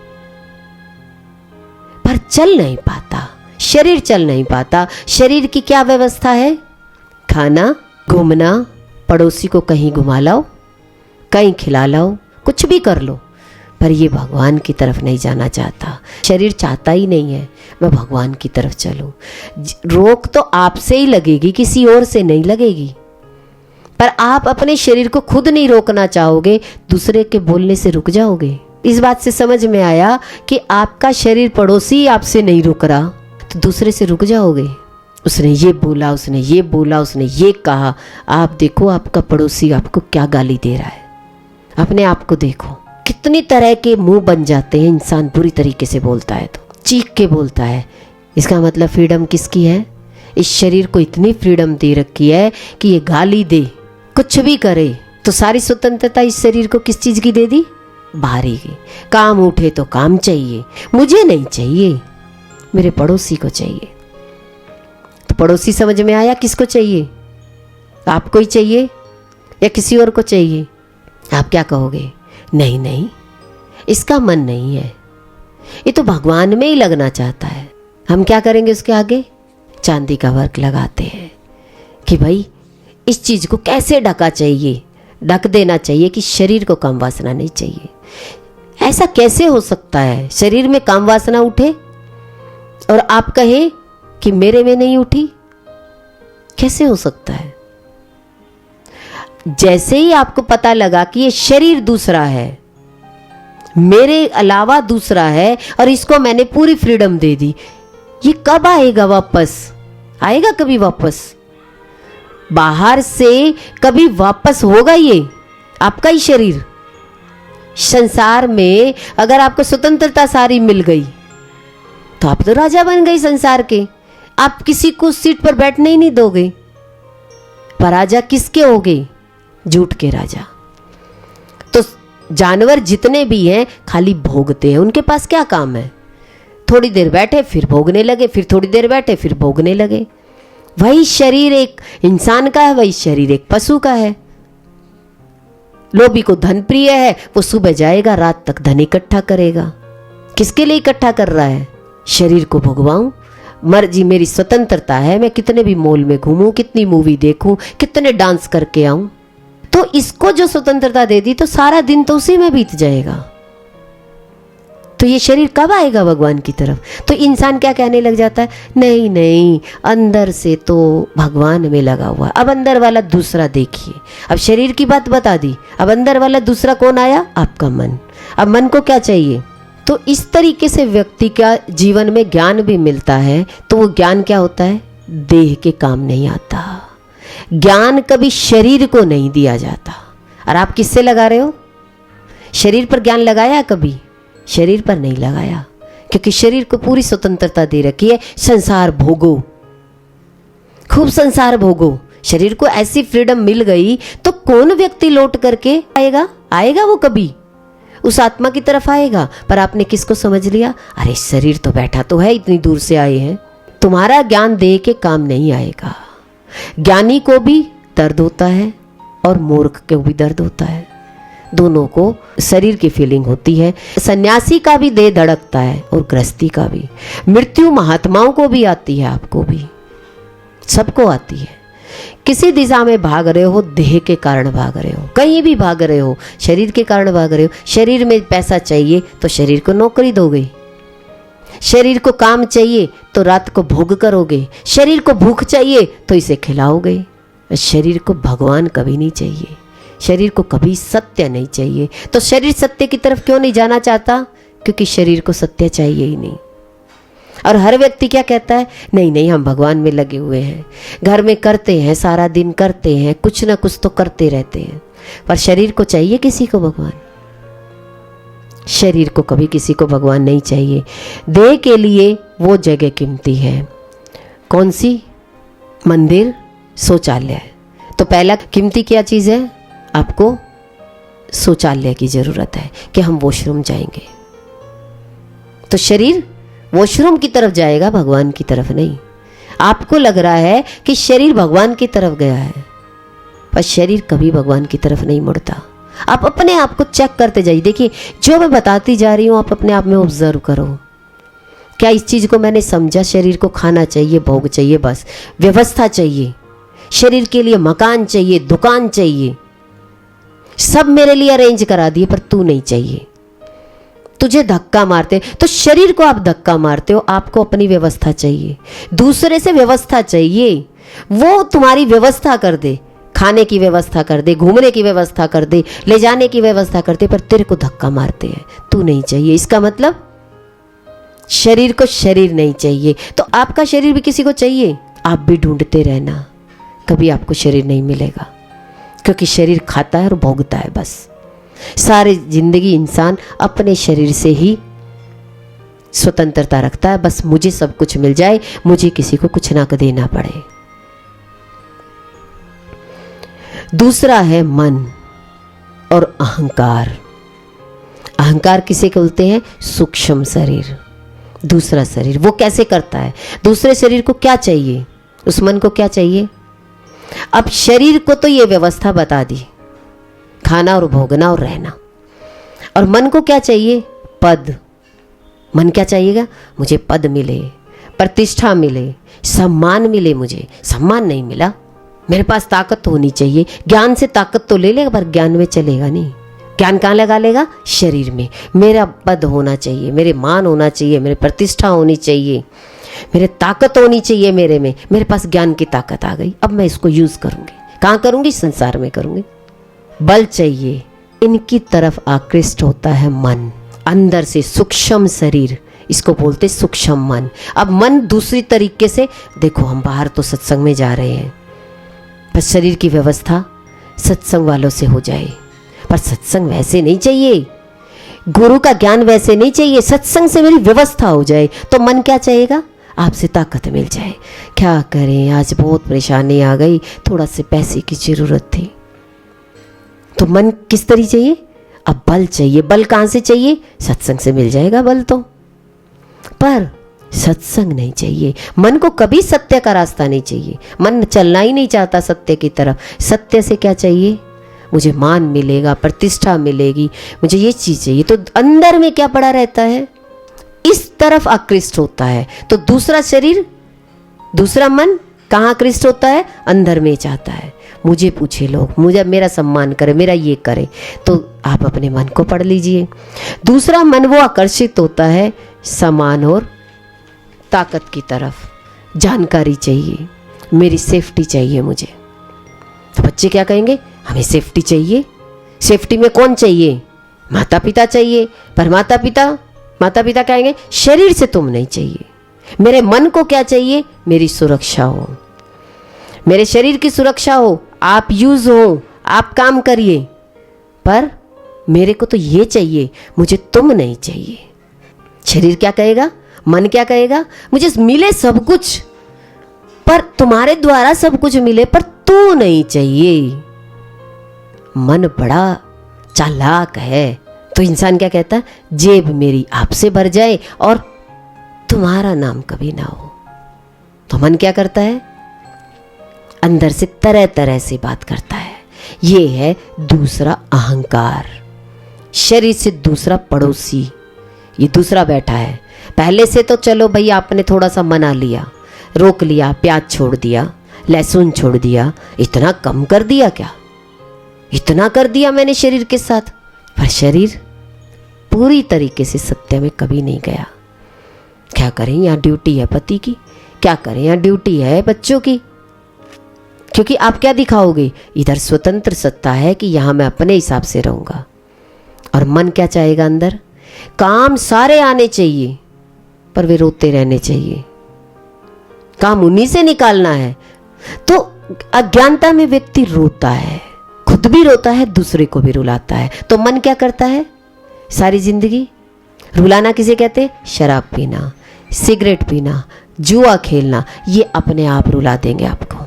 Speaker 1: पर चल नहीं पाता, शरीर चल नहीं पाता। शरीर की क्या व्यवस्था है? खाना, घूमना, पड़ोसी को कहीं घुमा लाओ, कहीं खिला लाओ, कुछ भी कर लो, पर ये भगवान की तरफ नहीं जाना चाहता। शरीर चाहता ही नहीं है मैं भगवान की तरफ चलूं। रोक तो आपसे ही लगेगी, किसी और से नहीं लगेगी। पर आप अपने शरीर को खुद नहीं रोकना चाहोगे, दूसरे के बोलने से रुक जाओगे। इस बात से समझ में आया कि आपका शरीर पड़ोसी आपसे नहीं रुक रहा, तो दूसरे से रुक जाओगे। उसने ये बोला, उसने ये बोला, उसने ये कहा। आप देखो आपका पड़ोसी आपको क्या गाली दे रहा है, अपने आप को देखो। कितनी तरह के मुंह बन जाते हैं, इंसान बुरी तरीके से बोलता है तो चीख के बोलता है। इसका मतलब फ्रीडम किसकी है? इस शरीर को इतनी फ्रीडम दे रखी है कि ये गाली दे, कुछ भी करे, तो सारी स्वतंत्रता इस शरीर को किस चीज़ की दे दी? बाहरी की। काम उठे तो काम चाहिए, मुझे नहीं चाहिए, मेरे पड़ोसी को चाहिए। तो पड़ोसी समझ में आया किसको चाहिए? आपको ही चाहिए या किसी और को चाहिए? आप क्या कहोगे? नहीं नहीं, इसका मन नहीं है, ये तो भगवान में ही लगना चाहता है। हम क्या करेंगे उसके आगे? चांदी का वर्क लगाते हैं कि भाई इस चीज़ को कैसे ढका चाहिए, ढक देना चाहिए कि शरीर को काम वासना नहीं चाहिए। ऐसा कैसे हो सकता है शरीर में काम वासना उठे और आप कहे कि मेरे में नहीं उठी? कैसे हो सकता है? जैसे ही आपको पता लगा कि ये शरीर दूसरा है, मेरे अलावा दूसरा है और इसको मैंने पूरी फ्रीडम दे दी, ये कब आएगा वापस? आएगा कभी वापस? बाहर से कभी वापस होगा ये आपका ही शरीर? संसार में अगर आपको स्वतंत्रता सारी मिल गई तो आप तो राजा बन गए संसार के। आप किसी को सीट पर बैठने ही नहीं दोगे। पर राजा किसके होगे? झूठ के राजा। तो जानवर जितने भी हैं खाली भोगते हैं, उनके पास क्या काम है? थोड़ी देर बैठे फिर भोगने लगे, फिर थोड़ी देर बैठे फिर भोगने लगे। वही शरीर एक इंसान का है, वही शरीर एक पशु का है। लोभी को धन प्रिय है, वो सुबह जाएगा रात तक धन इकट्ठा करेगा। किसके लिए इकट्ठा कर रहा है? शरीर को भोगवाऊं, मर्जी मेरी स्वतंत्रता है, मैं कितने भी मॉल में घूमूं, कितनी मूवी देखूं, कितने डांस करके आऊं। तो इसको जो स्वतंत्रता दे दी तो सारा दिन तो उसी में बीत जाएगा। तो ये शरीर कब आएगा भगवान की तरफ? तो इंसान क्या कहने लग जाता है? नहीं नहीं, अंदर से तो भगवान में लगा हुआ। अब अंदर वाला दूसरा देखिए। अब शरीर की बात बता दी, अब अंदर वाला दूसरा कौन आया? आपका मन। अब मन को क्या चाहिए? तो इस तरीके से व्यक्ति का जीवन में ज्ञान भी मिलता है। तो वो ज्ञान क्या होता है? देह के काम नहीं आता। ज्ञान कभी शरीर को नहीं दिया जाता। और आप किससे लगा रहे हो? शरीर पर ज्ञान लगाया कभी? शरीर पर नहीं लगाया, क्योंकि शरीर को पूरी स्वतंत्रता दे रखी है। संसार भोगो, खूब संसार भोगो। शरीर को ऐसी फ्रीडम मिल गई तो कौन व्यक्ति लौट करके आएगा? आएगा वो कभी? उस आत्मा की तरफ आएगा। पर आपने किसको समझ लिया? अरे शरीर तो बैठा तो है, इतनी दूर से आए हैं। तुम्हारा ज्ञान दे के काम नहीं आएगा। ज्ञानी को भी दर्द होता है और मूर्ख को भी दर्द होता है। दोनों को शरीर की फीलिंग होती है। सन्यासी का भी देह धड़कता है और गृहस्थी का भी। मृत्यु महात्माओं को भी आती है, आपको भी, सबको आती है। किसी दिशा में भाग रहे हो, देह के कारण भाग रहे हो। कहीं भी भाग रहे हो, शरीर के कारण भाग रहे हो। शरीर में पैसा चाहिए तो शरीर को नौकरी दोगे। शरीर को काम चाहिए तो रात को भोग करोगे। शरीर को भूख चाहिए तो इसे खिलाओगे। शरीर को भगवान कभी नहीं चाहिए। शरीर को कभी सत्य नहीं चाहिए। तो शरीर सत्य की तरफ क्यों नहीं जाना चाहता? क्योंकि शरीर को सत्य चाहिए ही नहीं। और हर व्यक्ति क्या कहता है? नहीं नहीं, हम भगवान में लगे हुए हैं, घर में करते हैं, सारा दिन करते हैं, कुछ ना कुछ तो करते रहते हैं। पर शरीर को चाहिए किसी को भगवान? शरीर को कभी किसी को भगवान नहीं चाहिए। देह के लिए वो जगह कीमती है। कौन सी? मंदिर, शौचालय। तो पहला कीमती क्या चीज़ है? आपको शौचालय की जरूरत है कि हम वॉशरूम जाएंगे। तो शरीर वॉशरूम की तरफ जाएगा, भगवान की तरफ नहीं। आपको लग रहा है कि शरीर भगवान की तरफ गया है, पर शरीर कभी भगवान की तरफ नहीं मुड़ता। आप अपने आप को चेक करते जाइए। देखिए, जो मैं बताती जा रही हूँ आप अपने आप में ऑब्जर्व करो। क्या इस चीज़ को मैंने समझा? शरीर को खाना चाहिए, भोग चाहिए, बस व्यवस्था चाहिए। शरीर के लिए मकान चाहिए, दुकान चाहिए, सब मेरे लिए अरेंज करा दिए, पर तू नहीं चाहिए। तुझे धक्का मारते, तो शरीर को आप धक्का मारते हो। आपको अपनी व्यवस्था चाहिए, दूसरे से व्यवस्था चाहिए। वो तुम्हारी व्यवस्था कर दे, खाने की व्यवस्था कर दे, घूमने की व्यवस्था कर दे, ले जाने की व्यवस्था करते, पर तेरे को धक्का मारते हैं, तू नहीं चाहिए। इसका मतलब शरीर को शरीर नहीं चाहिए। तो आपका शरीर भी किसी को चाहिए। आप भी ढूंढते रहना, कभी आपको शरीर नहीं मिलेगा, क्योंकि शरीर खाता है और भोगता है बस। सारी जिंदगी इंसान अपने शरीर से ही स्वतंत्रता रखता है, बस मुझे सब कुछ मिल जाए, मुझे किसी को कुछ ना देना पड़े। दूसरा है मन और अहंकार। अहंकार किसे बोलते हैं? सूक्ष्म शरीर, दूसरा शरीर। वो कैसे करता है? दूसरे शरीर को क्या चाहिए? उस मन को क्या चाहिए? अब शरीर को तो ये व्यवस्था बता दी, खाना और भोगना और रहना, और मन को क्या चाहिए? पद। मन क्या चाहिएगा? मुझे पद मिले, प्रतिष्ठा मिले, सम्मान मिले। मुझे सम्मान नहीं मिला, मेरे पास ताकत तो होनी चाहिए। ज्ञान से ताकत तो ले लेगा पर ज्ञान में चलेगा नहीं। ज्ञान कहाँ लगा लेगा? शरीर में। मेरा पद होना चाहिए, मेरे मान होना चाहिए, मेरे प्रतिष्ठा होनी चाहिए, मेरे ताकत होनी चाहिए मेरे में। मेरे पास ज्ञान की ताकत आ गई, अब मैं इसको यूज करूंगी। कहाँ करूंगी? संसार में करूंगी। बल चाहिए, इनकी तरफ आकृष्ट होता है मन, अंदर से सूक्ष्म शरीर, इसको बोलते सूक्ष्म मन। अब मन दूसरी तरीके से देखो, हम बाहर तो सत्संग में जा रहे हैं, पर शरीर की व्यवस्था सत्संग वालों से हो जाए। पर सत्संग वैसे नहीं चाहिए, गुरु का ज्ञान वैसे नहीं चाहिए, सत्संग से मेरी व्यवस्था हो जाए। तो मन क्या चाहेगा? आपसे ताकत मिल जाए। क्या करें, आज बहुत परेशानी आ गई, थोड़ा से पैसे की जरूरत थी। तो मन किस तरह चाहिए? अब बल चाहिए। बल कहाँ से चाहिए? सत्संग से मिल जाएगा बल तो, पर सत्संग नहीं चाहिए। मन को कभी सत्य का रास्ता नहीं चाहिए, मन चलना ही नहीं चाहता सत्य की तरफ। सत्य से क्या चाहिए? मुझे मान मिलेगा, प्रतिष्ठा मिलेगी, मुझे ये चीज चाहिए। तो अंदर में क्या पड़ा रहता है? इस तरफ आकृष्ट होता है। तो दूसरा शरीर, दूसरा मन कहाँ आकृष्ट होता है? अंदर में चाहता है, मुझे पूछे लोग, मुझे मेरा सम्मान करे, मेरा ये करे। तो आप अपने मन को पढ़ लीजिए। दूसरा मन वो आकर्षित होता है सम्मान और ताकत की तरफ। जानकारी चाहिए, मेरी सेफ्टी चाहिए मुझे। तो बच्चे क्या कहेंगे? हमें सेफ्टी चाहिए। सेफ्टी में कौन चाहिए? माता पिता चाहिए। पर माता पिता कहेंगे शरीर से तुम नहीं चाहिए। मेरे मन को क्या चाहिए? मेरी सुरक्षा हो, मेरे शरीर की सुरक्षा हो, आप यूज हो, आप काम करिए, पर मेरे को तो ये चाहिए, मुझे तुम नहीं चाहिए। शरीर क्या कहेगा? मन क्या कहेगा? मुझे मिले सब कुछ, पर तुम्हारे द्वारा सब कुछ मिले, पर तू नहीं चाहिए। मन बड़ा चालाक है, तो इंसान क्या कहता है? जेब मेरी आपसे भर जाए और तुम्हारा नाम कभी ना हो। तो मन क्या करता है? अंदर से तरह तरह से बात करता है। ये है दूसरा अहंकार। शरीर से दूसरा पड़ोसी, ये दूसरा बैठा है। पहले से तो चलो भाई, आपने थोड़ा सा मना लिया, रोक लिया, प्याज छोड़ दिया, लहसुन छोड़ दिया, इतना कम कर दिया क्या? इतना कर दिया मैंने शरीर के साथ। पर शरीर पूरी तरीके से सत्य में कभी नहीं गया। क्या करें, यहाँ ड्यूटी है पति की, क्या करें, यहाँ ड्यूटी है बच्चों की। क्योंकि आप क्या दिखाओगे? इधर स्वतंत्र सत्ता है कि यहाँ मैं अपने हिसाब से रहूंगा, और मन क्या चाहेगा? अंदर काम सारे आने चाहिए, पर वे रोते रहने चाहिए, काम उन्हीं से निकालना है। तो अज्ञानता में व्यक्ति रोता है, खुद भी रोता है, दूसरे को भी रुलाता है। तो मन क्या करता है? सारी जिंदगी रुलाना किसे कहते हैं? शराब पीना, सिगरेट पीना, जुआ खेलना, ये अपने आप रुला देंगे आपको।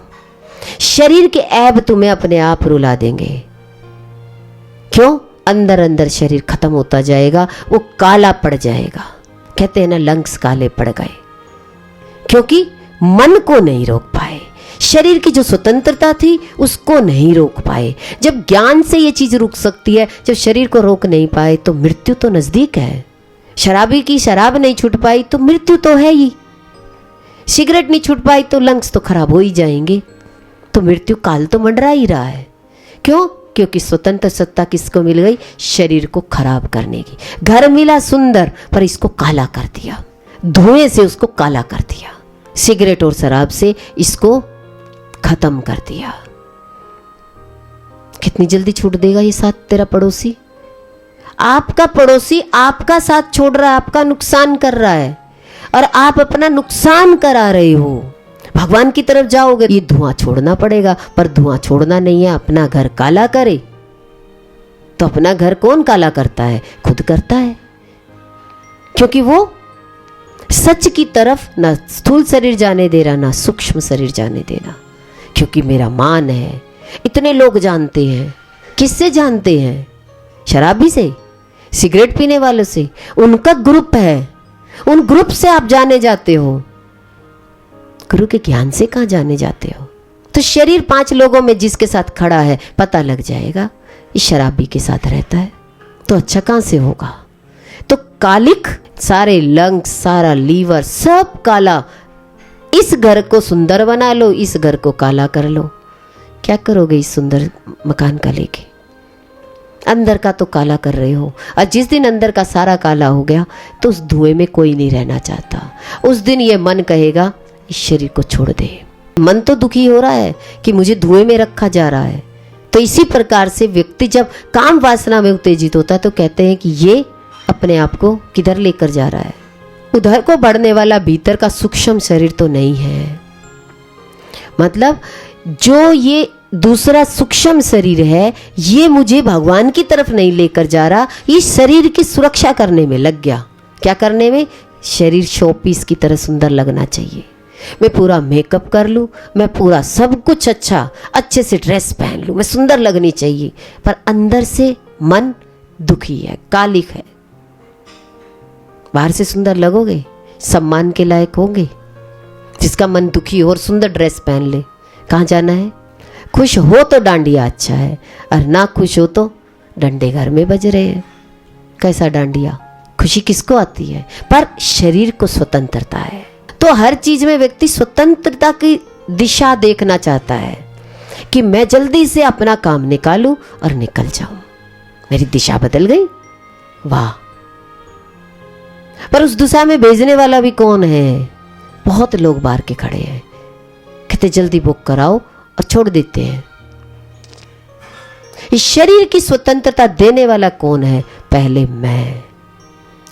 Speaker 1: शरीर के ऐब तुम्हें अपने आप रुला देंगे। क्यों? अंदर अंदर शरीर खत्म होता जाएगा, वो काला पड़ जाएगा। कहते हैं ना, लंग्स काले पड़ गए, क्योंकि मन को नहीं रोक पाए। शरीर की जो स्वतंत्रता थी उसको नहीं रोक पाए। जब ज्ञान से ये चीज रुक सकती है, जब शरीर को रोक नहीं पाए तो मृत्यु तो नजदीक है। शराबी की शराब नहीं छूट पाई तो मृत्यु तो है ही। सिगरेट नहीं छूट पाई तो लंग्स तो खराब हो ही जाएंगे। तो मृत्यु काल तो मंडरा ही रहा है। क्यों? क्योंकि स्वतंत्र सत्ता किसको मिल गई? शरीर को खराब करने की। घर मिला सुंदर, पर इसको काला कर दिया, धुएं से उसको काला कर दिया, सिगरेट और शराब से इसको खत्म कर दिया। कितनी जल्दी छूट देगा ये साथ तेरा पड़ोसी? आपका पड़ोसी आपका साथ छोड़ रहा है, आपका नुकसान कर रहा है, और आप अपना नुकसान करा रहे हो। भगवान की तरफ जाओगे, ये धुआं छोड़ना पड़ेगा, पर धुआं छोड़ना नहीं है, अपना घर काला करे। तो अपना घर कौन काला करता है? खुद करता है, क्योंकि वो सच की तरफ ना स्थूल शरीर जाने दे रहा, ना सूक्ष्म शरीर जाने दे रहा। क्योंकि मेरा मान है, इतने लोग जानते हैं। किससे जानते हैं? शराबी से, सिगरेट पीने वालों से। उनका ग्रुप है, उन ग्रुप से आप जाने जाते हो, गुरु के ज्ञान से कहाँ जाने जाते हो? तो शरीर 5 लोगों में जिसके साथ खड़ा है पता लग जाएगा इस शराबी के साथ रहता है, तो अच्छा कहाँ से होगा? तो कालिक, सारे लंग्स, सारा लीवर सब काला। इस घर को सुंदर बना लो, इस घर को काला कर लो। क्या करोगे इस सुंदर मकान का लेके? अंदर का तो काला कर रहे हो, और जिस दिन अंदर का सारा काला हो गया तो उस धुएं में कोई नहीं रहना चाहता। उस दिन ये मन कहेगा इस शरीर को छोड़ दे। मन तो दुखी हो रहा है कि मुझे धुएं में रखा जा रहा है। तो इसी प्रकार से व्यक्ति जब काम वासना में उत्तेजित होता है तो कहते हैं कि ये अपने आप को किधर लेकर जा रहा है? उधर को बढ़ने वाला भीतर का सूक्ष्म शरीर तो नहीं है। मतलब जो ये दूसरा सूक्ष्म शरीर है, ये मुझे भगवान की तरफ नहीं लेकर जा रहा, इस शरीर की सुरक्षा करने में लग गया। क्या करने में? शरीर शोपीस की तरह सुंदर लगना चाहिए। मैं पूरा मेकअप कर लूँ, मैं पूरा सब कुछ अच्छे से ड्रेस पहन लूँ, मैं सुंदर लगनी चाहिए, पर अंदर से मन दुखी है, कालिक है। बाहर से सुंदर लगोगे, सम्मान के लायक होंगे। जिसका मन दुखी हो और सुंदर ड्रेस पहन ले, कहाँ जाना है? खुश हो तो डांडिया अच्छा है, और ना खुश हो तो डंडे घर में बज रहे हैं। कैसा डांडिया? खुशी किसको आती है? पर शरीर को स्वतंत्रता है। तो हर चीज में व्यक्ति स्वतंत्रता की दिशा देखना चाहता है कि मैं जल्दी से अपना काम निकालूं और निकल जाऊं, मेरी दिशा बदल गई। वाह! पर उस दिशा में भेजने वाला भी कौन है? बहुत लोग बाहर के खड़े हैं, कहते जल्दी बुक कराओ और छोड़ देते हैं। इस शरीर की स्वतंत्रता देने वाला कौन है? पहले मैं,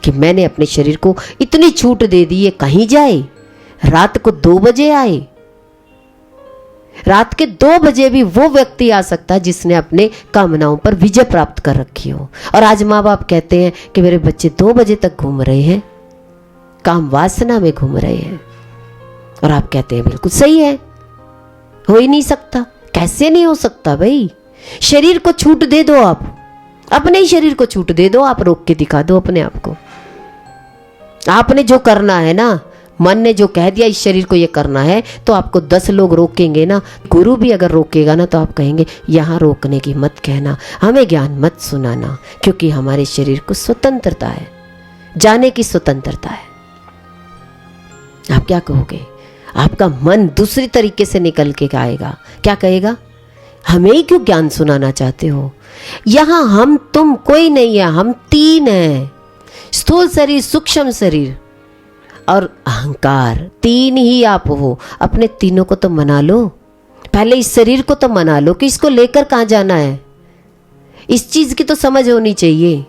Speaker 1: कि मैंने अपने शरीर को इतनी छूट दे दी है, कहीं जाए, रात को 2 बजे आए। रात के 2 बजे भी वो व्यक्ति आ सकता है जिसने अपने कामनाओं पर विजय प्राप्त कर रखी हो। और आज माँ बाप कहते हैं कि मेरे बच्चे 2 बजे तक घूम रहे हैं, काम वासना में घूम रहे हैं। और आप कहते हैं बिल्कुल सही है, हो ही नहीं सकता। कैसे नहीं हो सकता भाई? शरीर को छूट दे दो, आप अपने ही शरीर को छूट दे दो, आप रोक के दिखा दो अपने आप को। आपने जो करना है ना, मन ने जो कह दिया इस शरीर को ये करना है, तो आपको 10 लोग रोकेंगे ना, गुरु भी अगर रोकेगा ना, तो आप कहेंगे यहाँ रोकने की मत कहना, हमें ज्ञान मत सुनाना, क्योंकि हमारे शरीर को स्वतंत्रता है, जाने की स्वतंत्रता है। आप क्या कहोगे? आपका मन दूसरी तरीके से निकल के आएगा। क्या कहेगा? हमें ही क्यों ज्ञान सुनाना चाहते हो? यहां हम तुम कोई नहीं है, हम 3 हैं, स्थूल शरीर, सूक्ष्म शरीर और अहंकार। 3 ही आप हो। अपने तीनों को तो मना लो, पहले इस शरीर को तो मना लो कि इसको लेकर कहाँ जाना है। इस चीज की तो समझ होनी चाहिए।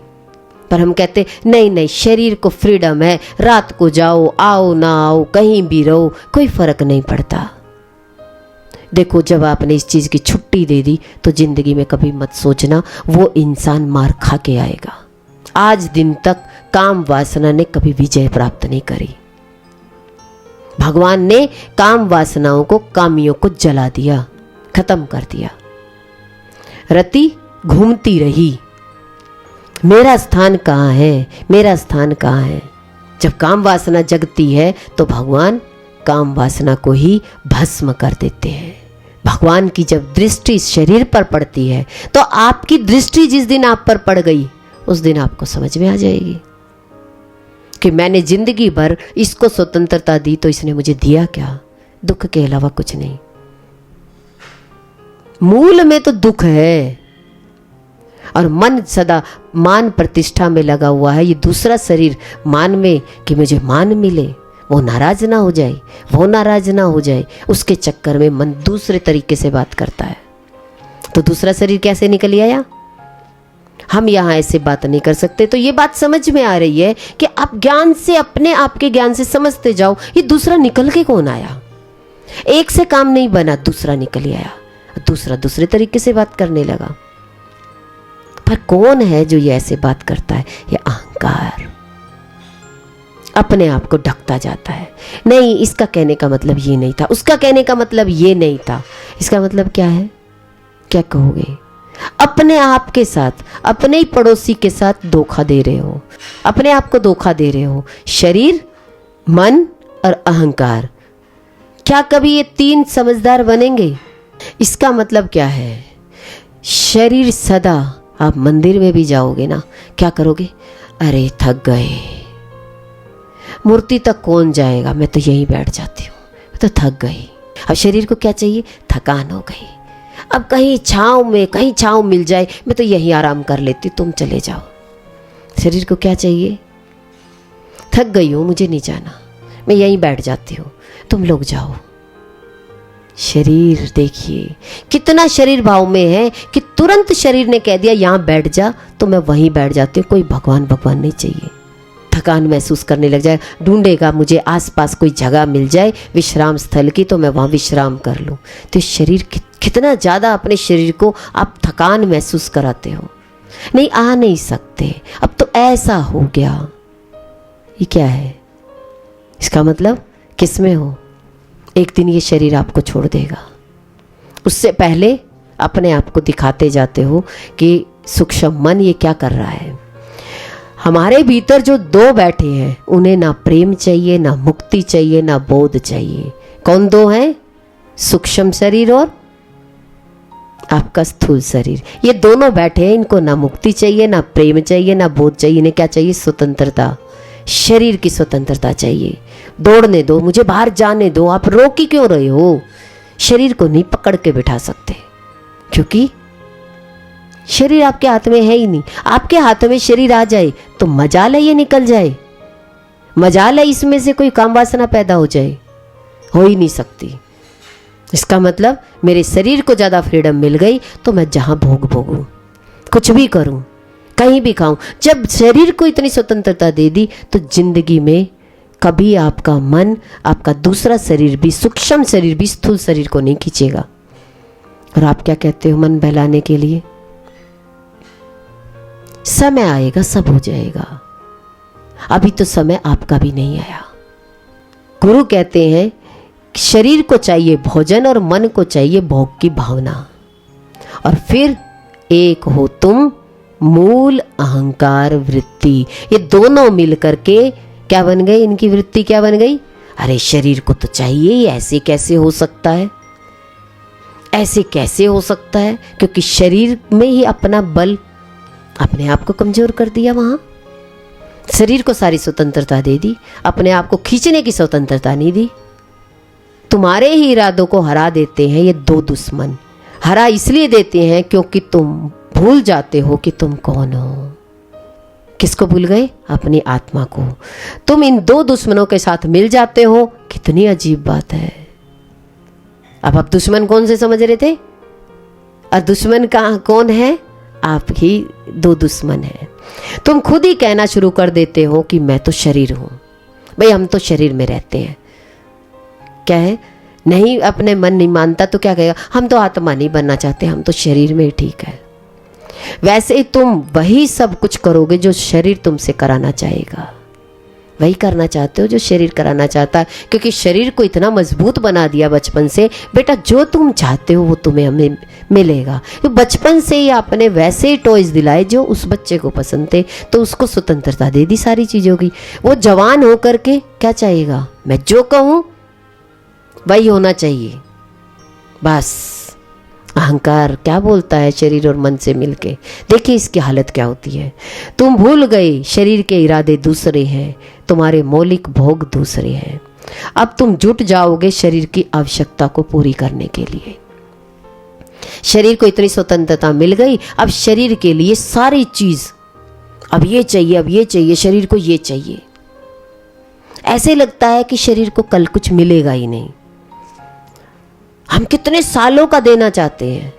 Speaker 1: पर हम कहते नहीं नहीं, शरीर को फ्रीडम है, रात को जाओ, आओ ना आओ, कहीं भी रहो, कोई फर्क नहीं पड़ता। देखो, जब आपने इस चीज की छुट्टी दे दी तो जिंदगी में कभी मत सोचना वो इंसान मार खा के आएगा। आज दिन तक काम वासना ने कभी विजय प्राप्त नहीं करी। भगवान ने काम वासनाओं को, कामियों को जला दिया, खत्म कर दिया। रति घूमती रही, मेरा स्थान कहाँ है, मेरा स्थान कहाँ है। जब काम वासना जगती है तो भगवान काम वासना को ही भस्म कर देते हैं। भगवान की जब दृष्टि इस शरीर पर पड़ती है तो आपकी दृष्टि जिस दिन आप पर पड़ गई उस दिन आपको समझ में आ जाएगी कि मैंने जिंदगी भर इसको स्वतंत्रता दी तो इसने मुझे दिया क्या? दुख के अलावा कुछ नहीं। मूल में तो दुख है, और मन सदा मान प्रतिष्ठा में लगा हुआ है। ये दूसरा शरीर मान में कि मुझे मान मिले, वो नाराज ना हो जाए, वो नाराज ना हो जाए, उसके चक्कर में मन दूसरे तरीके से बात करता है। तो दूसरा शरीर कैसे निकल आया? हम यहाँ ऐसे बात नहीं कर सकते। तो ये बात समझ में आ रही है कि आप ज्ञान से, अपने आप के ज्ञान से समझते जाओ, ये दूसरा निकल के कौन आया? एक से काम नहीं बना, दूसरा निकल आया, दूसरा दूसरे तरीके से बात करने लगा। पर कौन है जो ये ऐसे बात करता है? ये अहंकार अपने आप को ढकता जाता है। नहीं, इसका कहने का मतलब ये नहीं था, उसका कहने का मतलब ये नहीं था। इसका मतलब क्या है? क्या कहोगे? अपने आप के साथ, अपने ही पड़ोसी के साथ धोखा दे रहे हो, अपने आप को धोखा दे रहे हो। शरीर, मन और अहंकार, क्या कभी ये तीन समझदार बनेंगे? इसका मतलब क्या है? शरीर सदा, आप मंदिर में भी जाओगे ना, क्या करोगे? अरे थक गए, मूर्ति तक कौन जाएगा, मैं तो यहीं बैठ जाती हूँ, मैं तो थक गई। अब शरीर को क्या चाहिए? थकान हो गई, अब कहीं छाँव मिल जाए, मैं तो यहीं आराम कर लेती, तुम चले जाओ। शरीर को क्या चाहिए? थक गई हूँ, मुझे नहीं जाना, मैं यहीं बैठ जाती हूँ, तुम लोग जाओ। शरीर देखिए कितना शरीर भाव में है कि तुरंत शरीर ने कह दिया यहाँ बैठ जा, तो मैं वहीं बैठ जाती हूँ। कोई भगवान नहीं चाहिए। थकान महसूस करने लग जाए, ढूंढेगा मुझे आसपास कोई जगह मिल जाए विश्राम स्थल की, तो मैं वहाँ विश्राम कर लूँ। तो शरीर कितना ज़्यादा अपने शरीर को आप थकान महसूस कराते हो। नहीं, आ नहीं सकते, अब तो ऐसा हो गया। ये क्या है? इसका मतलब किस में हो? एक दिन ये शरीर आपको छोड़ देगा। उससे पहले अपने आप को दिखाते जाते हो कि सूक्ष्म मन ये क्या कर रहा है। हमारे भीतर जो दो बैठे हैं, उन्हें ना प्रेम चाहिए, ना मुक्ति चाहिए, ना बोध चाहिए। कौन दो हैं? सूक्ष्म शरीर और आपका स्थूल शरीर। ये दोनों बैठे हैं, इनको ना मुक्ति चाहिए, ना प्रेम चाहिए, ना बोध चाहिए। इन्हें क्या चाहिए? स्वतंत्रता। शरीर की स्वतंत्रता चाहिए। दौड़ने दो, मुझे बाहर जाने दो। आप रोक ही क्यों रहे हो? शरीर को नहीं पकड़ के बिठा सकते, क्योंकि शरीर आपके हाथ में है ही नहीं। आपके हाथ में शरीर आ जाए तो मजाल है ये निकल जाए, मजाल है इसमें से कोई काम वासना पैदा हो जाए, हो ही नहीं सकती। इसका मतलब मेरे शरीर को ज़्यादा फ्रीडम मिल गई तो मैं जहाँ भोगूं, कुछ भी करूं, कहीं भी खाऊं। जब शरीर को इतनी स्वतंत्रता दे दी तो जिंदगी में कभी आपका मन, आपका दूसरा शरीर भी, सूक्ष्म शरीर भी स्थूल शरीर को नहीं खींचेगा। और आप क्या कहते हो मन बहलाने के लिए? समय आएगा, सब हो जाएगा। अभी तो समय आपका भी नहीं आया। गुरु कहते हैं शरीर को चाहिए भोजन और मन को चाहिए भोग की भावना, और फिर एक हो तुम मूल अहंकार वृत्ति। ये दोनों मिलकर के क्या बन गई? इनकी वृत्ति क्या बन गई? अरे शरीर को तो चाहिए, ऐसे कैसे हो सकता है, ऐसे कैसे हो सकता है? क्योंकि शरीर में ही अपना बल, अपने आप को कमजोर कर दिया। वहां शरीर को सारी स्वतंत्रता दे दी, अपने आप को खींचने की स्वतंत्रता नहीं दी। तुम्हारे ही इरादों को हरा देते हैं ये दो दुश्मन। हरा इसलिए देते हैं क्योंकि तुम भूल जाते हो कि तुम कौन हो। किसको भूल गए? अपनी आत्मा को। तुम इन दो दुश्मनों के साथ मिल जाते हो। कितनी अजीब बात है। अब आप दुश्मन कौन से समझ रहे थे, और दुश्मन कौन है? आप ही दो दुश्मन हैं। तुम खुद ही कहना शुरू कर देते हो कि मैं तो शरीर हूं। भाई हम तो शरीर में रहते हैं। क्या है? नहीं, अपने मन नहीं मानता तो क्या कहेगा? हम तो आत्मा नहीं बनना चाहते, हम तो शरीर में ही ठीक है। वैसे ही तुम वही सब कुछ करोगे जो शरीर तुमसे कराना चाहेगा। वही करना चाहते हो जो शरीर कराना चाहता है, क्योंकि शरीर को इतना मजबूत बना दिया बचपन से, बेटा जो तुम चाहते हो वो तुम्हें हमें मिलेगा। तो बचपन से ही आपने वैसे ही टॉयज दिलाए जो उस बच्चे को पसंद थे, तो उसको स्वतंत्रता दे दी सारी चीज़ों की। वो जवान होकर के क्या चाहेगा? मैं जो कहूँ वही होना चाहिए। बस अहंकार क्या बोलता है शरीर और मन से मिलके? देखिए इसकी हालत क्या होती है। तुम भूल गए शरीर के इरादे दूसरे हैं, तुम्हारे मौलिक भोग दूसरे हैं। अब तुम जुट जाओगे शरीर की आवश्यकता को पूरी करने के लिए। शरीर को इतनी स्वतंत्रता मिल गई, अब शरीर के लिए सारी चीज, अब ये चाहिए, अब ये चाहिए, शरीर को ये चाहिए। ऐसे लगता है कि शरीर को कल कुछ मिलेगा ही नहीं। हम कितने सालों का देना चाहते हैं।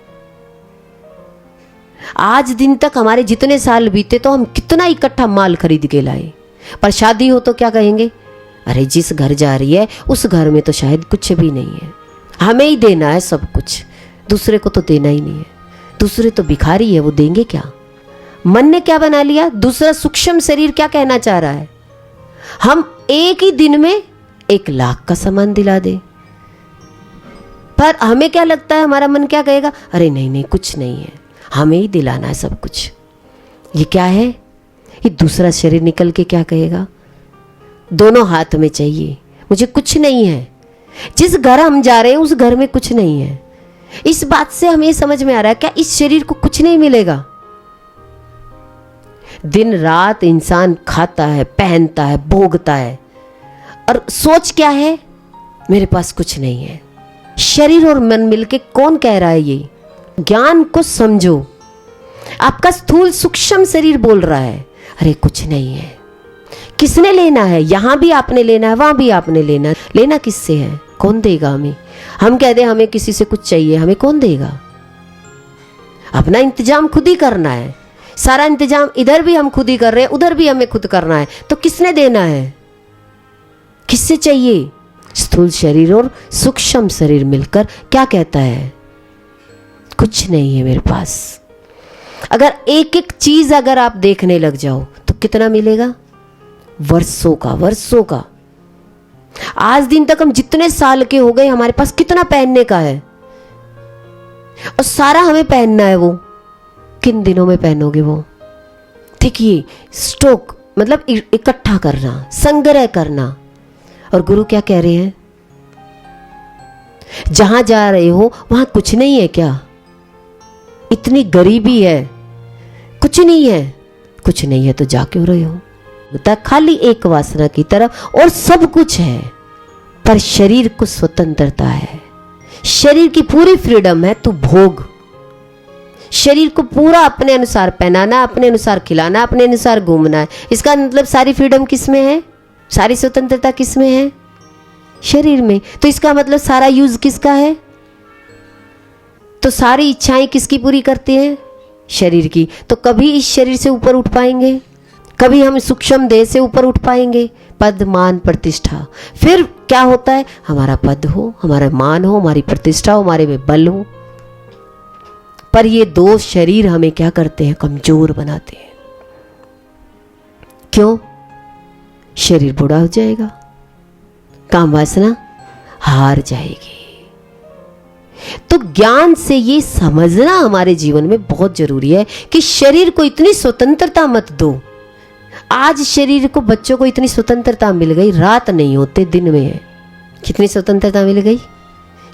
Speaker 1: आज दिन तक हमारे जितने साल बीते तो हम कितना इकट्ठा माल खरीद के लाए, पर शादी हो तो क्या कहेंगे? अरे जिस घर जा रही है उस घर में तो शायद कुछ भी नहीं है, हमें ही देना है सब कुछ, दूसरे को तो देना ही नहीं है। दूसरे तो भिखारी है, वो देंगे क्या? मन ने क्या बना लिया, दूसरा सूक्ष्म शरीर क्या कहना चाह रहा है, हम एक ही दिन में 1,00,000 का सामान दिला दे। पर हमें क्या लगता है, हमारा मन क्या कहेगा, अरे नहीं नहीं कुछ नहीं है, हमें ही दिलाना है सब कुछ। ये क्या है, ये दूसरा शरीर निकल के क्या कहेगा, दोनों हाथ में चाहिए, मुझे कुछ नहीं है। जिस घर हम जा रहे हैं उस घर में कुछ नहीं है। इस बात से हमें समझ में आ रहा है क्या इस शरीर को कुछ नहीं मिलेगा। दिन रात इंसान खाता है, पहनता है, भोगता है, और सोच क्या है, मेरे पास कुछ नहीं है। शरीर और मन मिलके कौन कह रहा है ये, ज्ञान को समझो। आपका स्थूल सूक्ष्म शरीर बोल रहा है अरे कुछ नहीं है। किसने लेना है, यहां भी आपने लेना है, वहां भी आपने लेना है। लेना किससे है, कौन देगा हमें। हम कहते हैं हमें किसी से कुछ चाहिए, हमें कौन देगा। अपना इंतजाम खुद ही करना है। सारा इंतजाम इधर भी हम खुद ही कर रहे हैं, उधर भी हमें खुद करना है, तो किसने देना है, किससे चाहिए। स्थूल शरीर और सूक्ष्म शरीर मिलकर क्या कहता है, कुछ नहीं है मेरे पास। अगर एक एक चीज अगर आप देखने लग जाओ तो कितना मिलेगा, वर्षों का, वर्षों का। आज दिन तक हम जितने साल के हो गए, हमारे पास कितना पहनने का है, और सारा हमें पहनना है। वो किन दिनों में पहनोगे वो। देखिए, स्टॉक मतलब इकट्ठा करना, संग्रह करना। और गुरु क्या कह रहे हैं, जहां जा रहे हो वहां कुछ नहीं है क्या, इतनी गरीबी है, कुछ नहीं है। कुछ नहीं है तो जा क्यों रहे हो, खाली एक वासना की तरफ, और सब कुछ है पर शरीर को स्वतंत्रता है, शरीर की पूरी फ्रीडम है। तू भोग, शरीर को पूरा अपने अनुसार पहनाना, अपने अनुसार खिलाना, अपने अनुसार घूमना है। इसका मतलब सारी फ्रीडम किस में है, सारी स्वतंत्रता किस में है, शरीर में। तो इसका मतलब सारा यूज किसका है, तो सारी इच्छाएं किसकी पूरी करते हैं, शरीर की। तो कभी इस शरीर से ऊपर उठ पाएंगे, कभी हम सूक्ष्म देह से ऊपर उठ पाएंगे। पद मान प्रतिष्ठा, फिर क्या होता है, हमारा पद हो, हमारा मान हो, हमारी प्रतिष्ठा हो, हमारे में बल हो। पर ये दो शरीर हमें क्या करते हैं, कमजोर बनाते हैं। क्यों, शरीर बूढ़ा हो जाएगा, काम वासना हार जाएगी। तो ज्ञान से ये समझना हमारे जीवन में बहुत जरूरी है कि शरीर को इतनी स्वतंत्रता मत दो। आज शरीर को, बच्चों को इतनी स्वतंत्रता मिल गई, रात नहीं होते दिन में है। कितनी स्वतंत्रता मिल गई,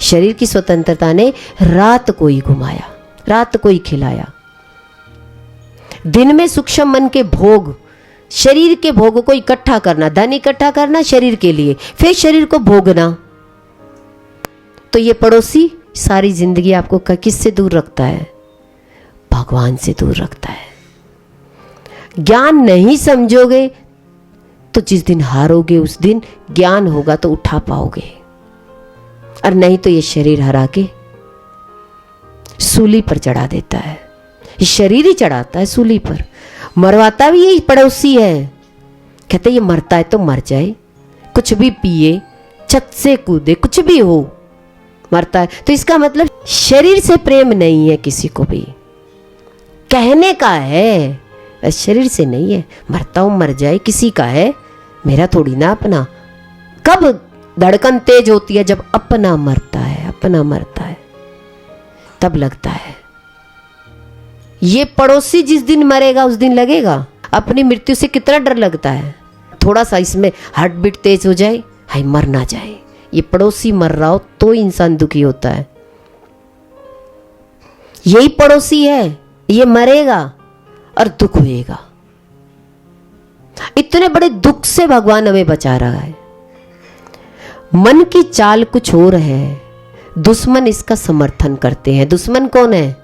Speaker 1: शरीर की स्वतंत्रता ने रात को ही घुमाया, रात को ही खिलाया। दिन में सूक्ष्म मन के भोग, शरीर के भोग को इकट्ठा करना, धन इकट्ठा करना शरीर के लिए, फिर शरीर को भोगना। तो ये पड़ोसी सारी जिंदगी आपको किससे दूर रखता है, भगवान से दूर रखता है। ज्ञान नहीं समझोगे तो जिस दिन हारोगे उस दिन ज्ञान होगा तो उठा पाओगे, और नहीं तो ये शरीर हरा के सूली पर चढ़ा देता है। ये शरीर ही चढ़ाता है सूली पर, मरवाता भी यही पड़ोसी है। कहते ये मरता है तो मर जाए, कुछ भी पिए, छत से कूदे, कुछ भी हो, मरता है। तो इसका मतलब शरीर से प्रेम नहीं है किसी को भी, कहने का है, शरीर से नहीं है। मरता हूं मर जाए, किसी का है, मेरा थोड़ी ना अपना। कब धड़कन तेज होती है, जब अपना मरता है, अपना मरता है, तब लगता है। ये पड़ोसी जिस दिन मरेगा उस दिन लगेगा। अपनी मृत्यु से कितना डर लगता है, थोड़ा सा इसमें हार्ट बीट तेज हो जाए, हाय मर ना जाए। ये पड़ोसी मर रहा हो तो इंसान दुखी होता है। यही पड़ोसी है, ये मरेगा और दुख होएगा। इतने बड़े दुख से भगवान हमें बचा रहा है। मन की चाल कुछ और है, दुश्मन इसका समर्थन करते हैं। दुश्मन कौन है,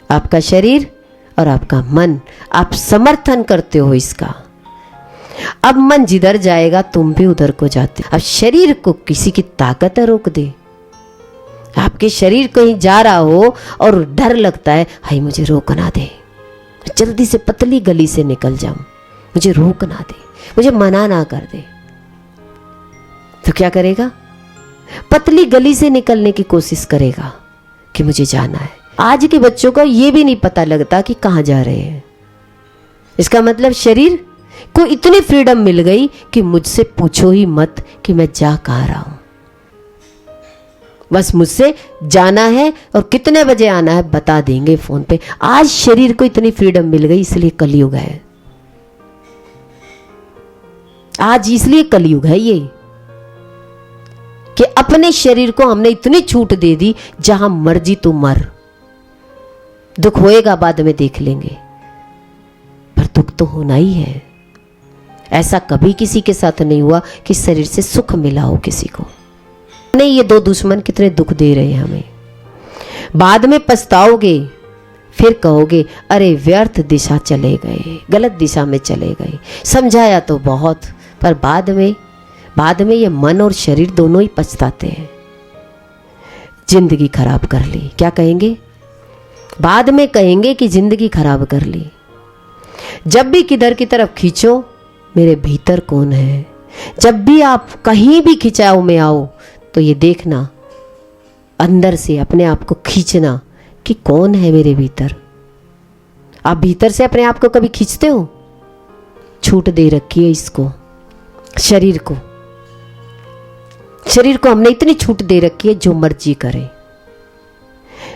Speaker 1: आपका शरीर और आपका मन। आप समर्थन करते हो इसका। अब मन जिधर जाएगा तुम भी उधर को जाते। अब शरीर को किसी की ताकत है रोक दे। आपके शरीर कहीं जा रहा हो और डर लगता है, हाय मुझे रोक ना दे, जल्दी से पतली गली से निकल जाऊं, मुझे रोक ना दे, मुझे मना ना कर दे। तो क्या करेगा, पतली गली से निकलने की कोशिश करेगा कि मुझे जाना है। आज के बच्चों को ये भी नहीं पता लगता कि कहाँ जा रहे हैं। इसका मतलब शरीर को इतनी फ्रीडम मिल गई कि मुझसे पूछो ही मत कि मैं जा कहाँ रहा हूं। बस मुझसे जाना है और कितने बजे आना है बता देंगे फोन पे। आज शरीर को इतनी फ्रीडम मिल गई, इसलिए कलयुग है। आज इसलिए कलयुग है ये कि अपने शरीर को हमने इतनी छूट दे दी, जहां मर्जी तू मर, दुख होएगा बाद में देख लेंगे, पर दुख तो होना ही है। ऐसा कभी किसी के साथ नहीं हुआ कि शरीर से सुख मिला हो किसी को। नहीं, ये दो दुश्मन कितने दुख दे रहे हैं हमें। बाद में पछताओगे, फिर कहोगे अरे व्यर्थ दिशा चले गए, गलत दिशा में चले गए, समझाया तो बहुत, पर बाद में ये मन और शरीर दोनों ही पछताते हैं। जिंदगी खराब कर ली, क्या कहेंगे? बाद में कहेंगे कि जिंदगी खराब कर ली। जब भी किधर की तरफ खींचो, मेरे भीतर कौन है। जब भी आप कहीं भी खिंचाव में आओ तो ये देखना, अंदर से अपने आप को खींचना कि कौन है मेरे भीतर। आप भीतर से अपने आप को कभी खींचते हो? छूट दे रखी है इसको, शरीर को। शरीर को हमने इतनी छूट दे रखी है, जो मर्जी करे।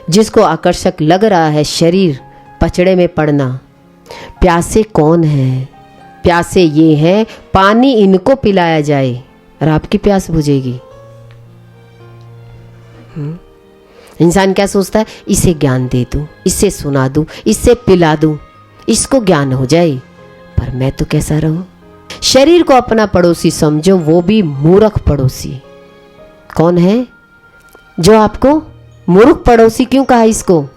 Speaker 1: जिसको आकर्षक लग रहा है शरीर, पचड़े में पड़ना। प्यासे कौन है? प्यासे ये हैं, पानी इनको पिलाया जाए और आपकी प्यास बुझेगी। इंसान क्या सोचता है? इसे ज्ञान दे दूं, इसे सुना दूं, इसे पिला दूं, इसको ज्ञान हो जाए, पर मैं तो कैसा रहूं। शरीर को अपना पड़ोसी समझो, वो भी मूर्ख पड़ोसी। कौन है जो आपको मूर्ख पड़ोसी क्यों कहा इसको?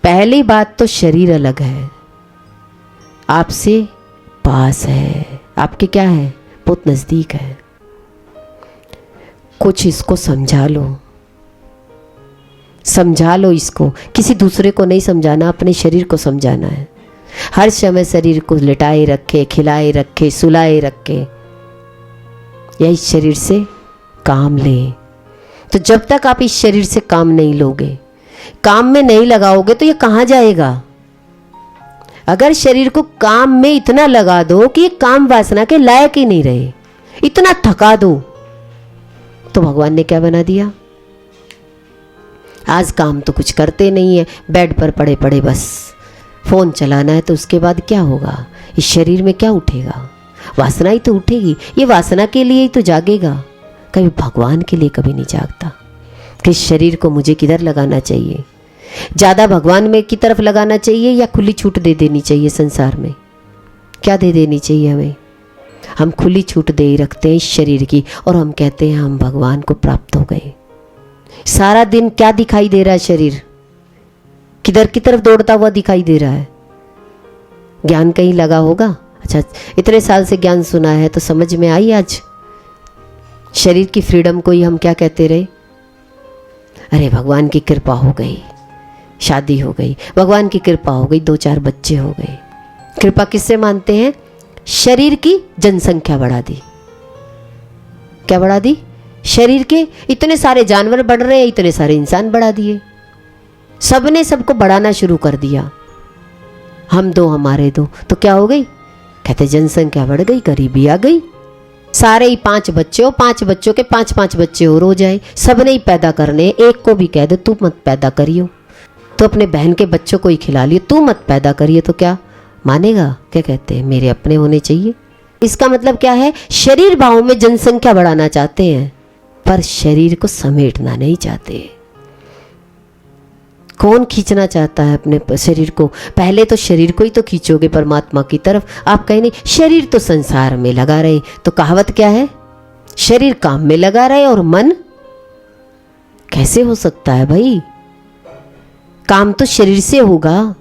Speaker 1: पहली बात तो शरीर अलग है, आपसे पास है, आपके क्या है, बहुत नजदीक है। कुछ इसको समझा लो इसको। किसी दूसरे को नहीं समझाना, अपने शरीर को समझाना है। हर समय शरीर को लिटाए रखे, खिलाए रखे, सुलाए रखे, या इस शरीर से काम ले। तो जब तक आप इस शरीर से काम नहीं लोगे, काम में नहीं लगाओगे, तो ये कहाँ जाएगा? अगर शरीर को काम में इतना लगा दो कि ये काम वासना के लायक ही नहीं रहे, इतना थका दो, तो भगवान ने क्या बना दिया? आज काम तो कुछ करते नहीं है, बेड पर पड़े पड़े बस फोन चलाना है, तो उसके बाद क्या होगा? इस शरीर में क्या उठेगा? वासना ही तो उठेगी। ये वासना के लिए ही तो जागेगा, कभी भगवान के लिए कभी नहीं जागता कि शरीर को मुझे किधर लगाना चाहिए। ज़्यादा भगवान में की तरफ लगाना चाहिए या खुली छूट दे देनी चाहिए? संसार में क्या दे देनी चाहिए हमें? हम खुली छूट दे ही रखते हैं इस शरीर की, और हम कहते हैं हम भगवान को प्राप्त हो गए। सारा दिन क्या दिखाई दे रहा है? शरीर किधर की तरफ दौड़ता हुआ दिखाई दे रहा है। ज्ञान कहीं लगा होगा? अच्छा, इतने साल से ज्ञान सुना है तो समझ में आई आज? शरीर की फ्रीडम को ही हम क्या कहते रहे? अरे भगवान की कृपा हो गई, शादी हो गई, भगवान की कृपा हो गई, 2-4 बच्चे हो गए। कृपा किससे मानते हैं? शरीर की जनसंख्या बढ़ा दी। क्या बढ़ा दी? शरीर के इतने सारे जानवर बढ़ रहे हैं, इतने सारे इंसान बढ़ा दिए। सबने सबको बढ़ाना शुरू कर दिया, हम दो हमारे दो, तो क्या हो गई? कहते जनसंख्या बढ़ गई, गरीबी आ गई। सारे ही 5 बच्चे हो, 5 बच्चों के 5-5 बच्चे और हो जाए। सबने ही पैदा करने, एक को भी कह दो तू मत पैदा करियो, तो अपने बहन के बच्चों को ही खिला लियो, तू मत पैदा करिए, तो क्या मानेगा? क्या कहते हैं? मेरे अपने होने चाहिए। इसका मतलब क्या है? शरीर भाव में जनसंख्या बढ़ाना चाहते हैं, पर शरीर को समेटना नहीं चाहते। कौन खींचना चाहता है अपने शरीर को? पहले तो शरीर को ही तो खींचोगे परमात्मा की तरफ। आप कहीं नहीं, शरीर तो संसार में लगा रहे, तो कहावत क्या है? शरीर काम में लगा रहे और मन कैसे हो सकता है भाई? काम तो शरीर से होगा।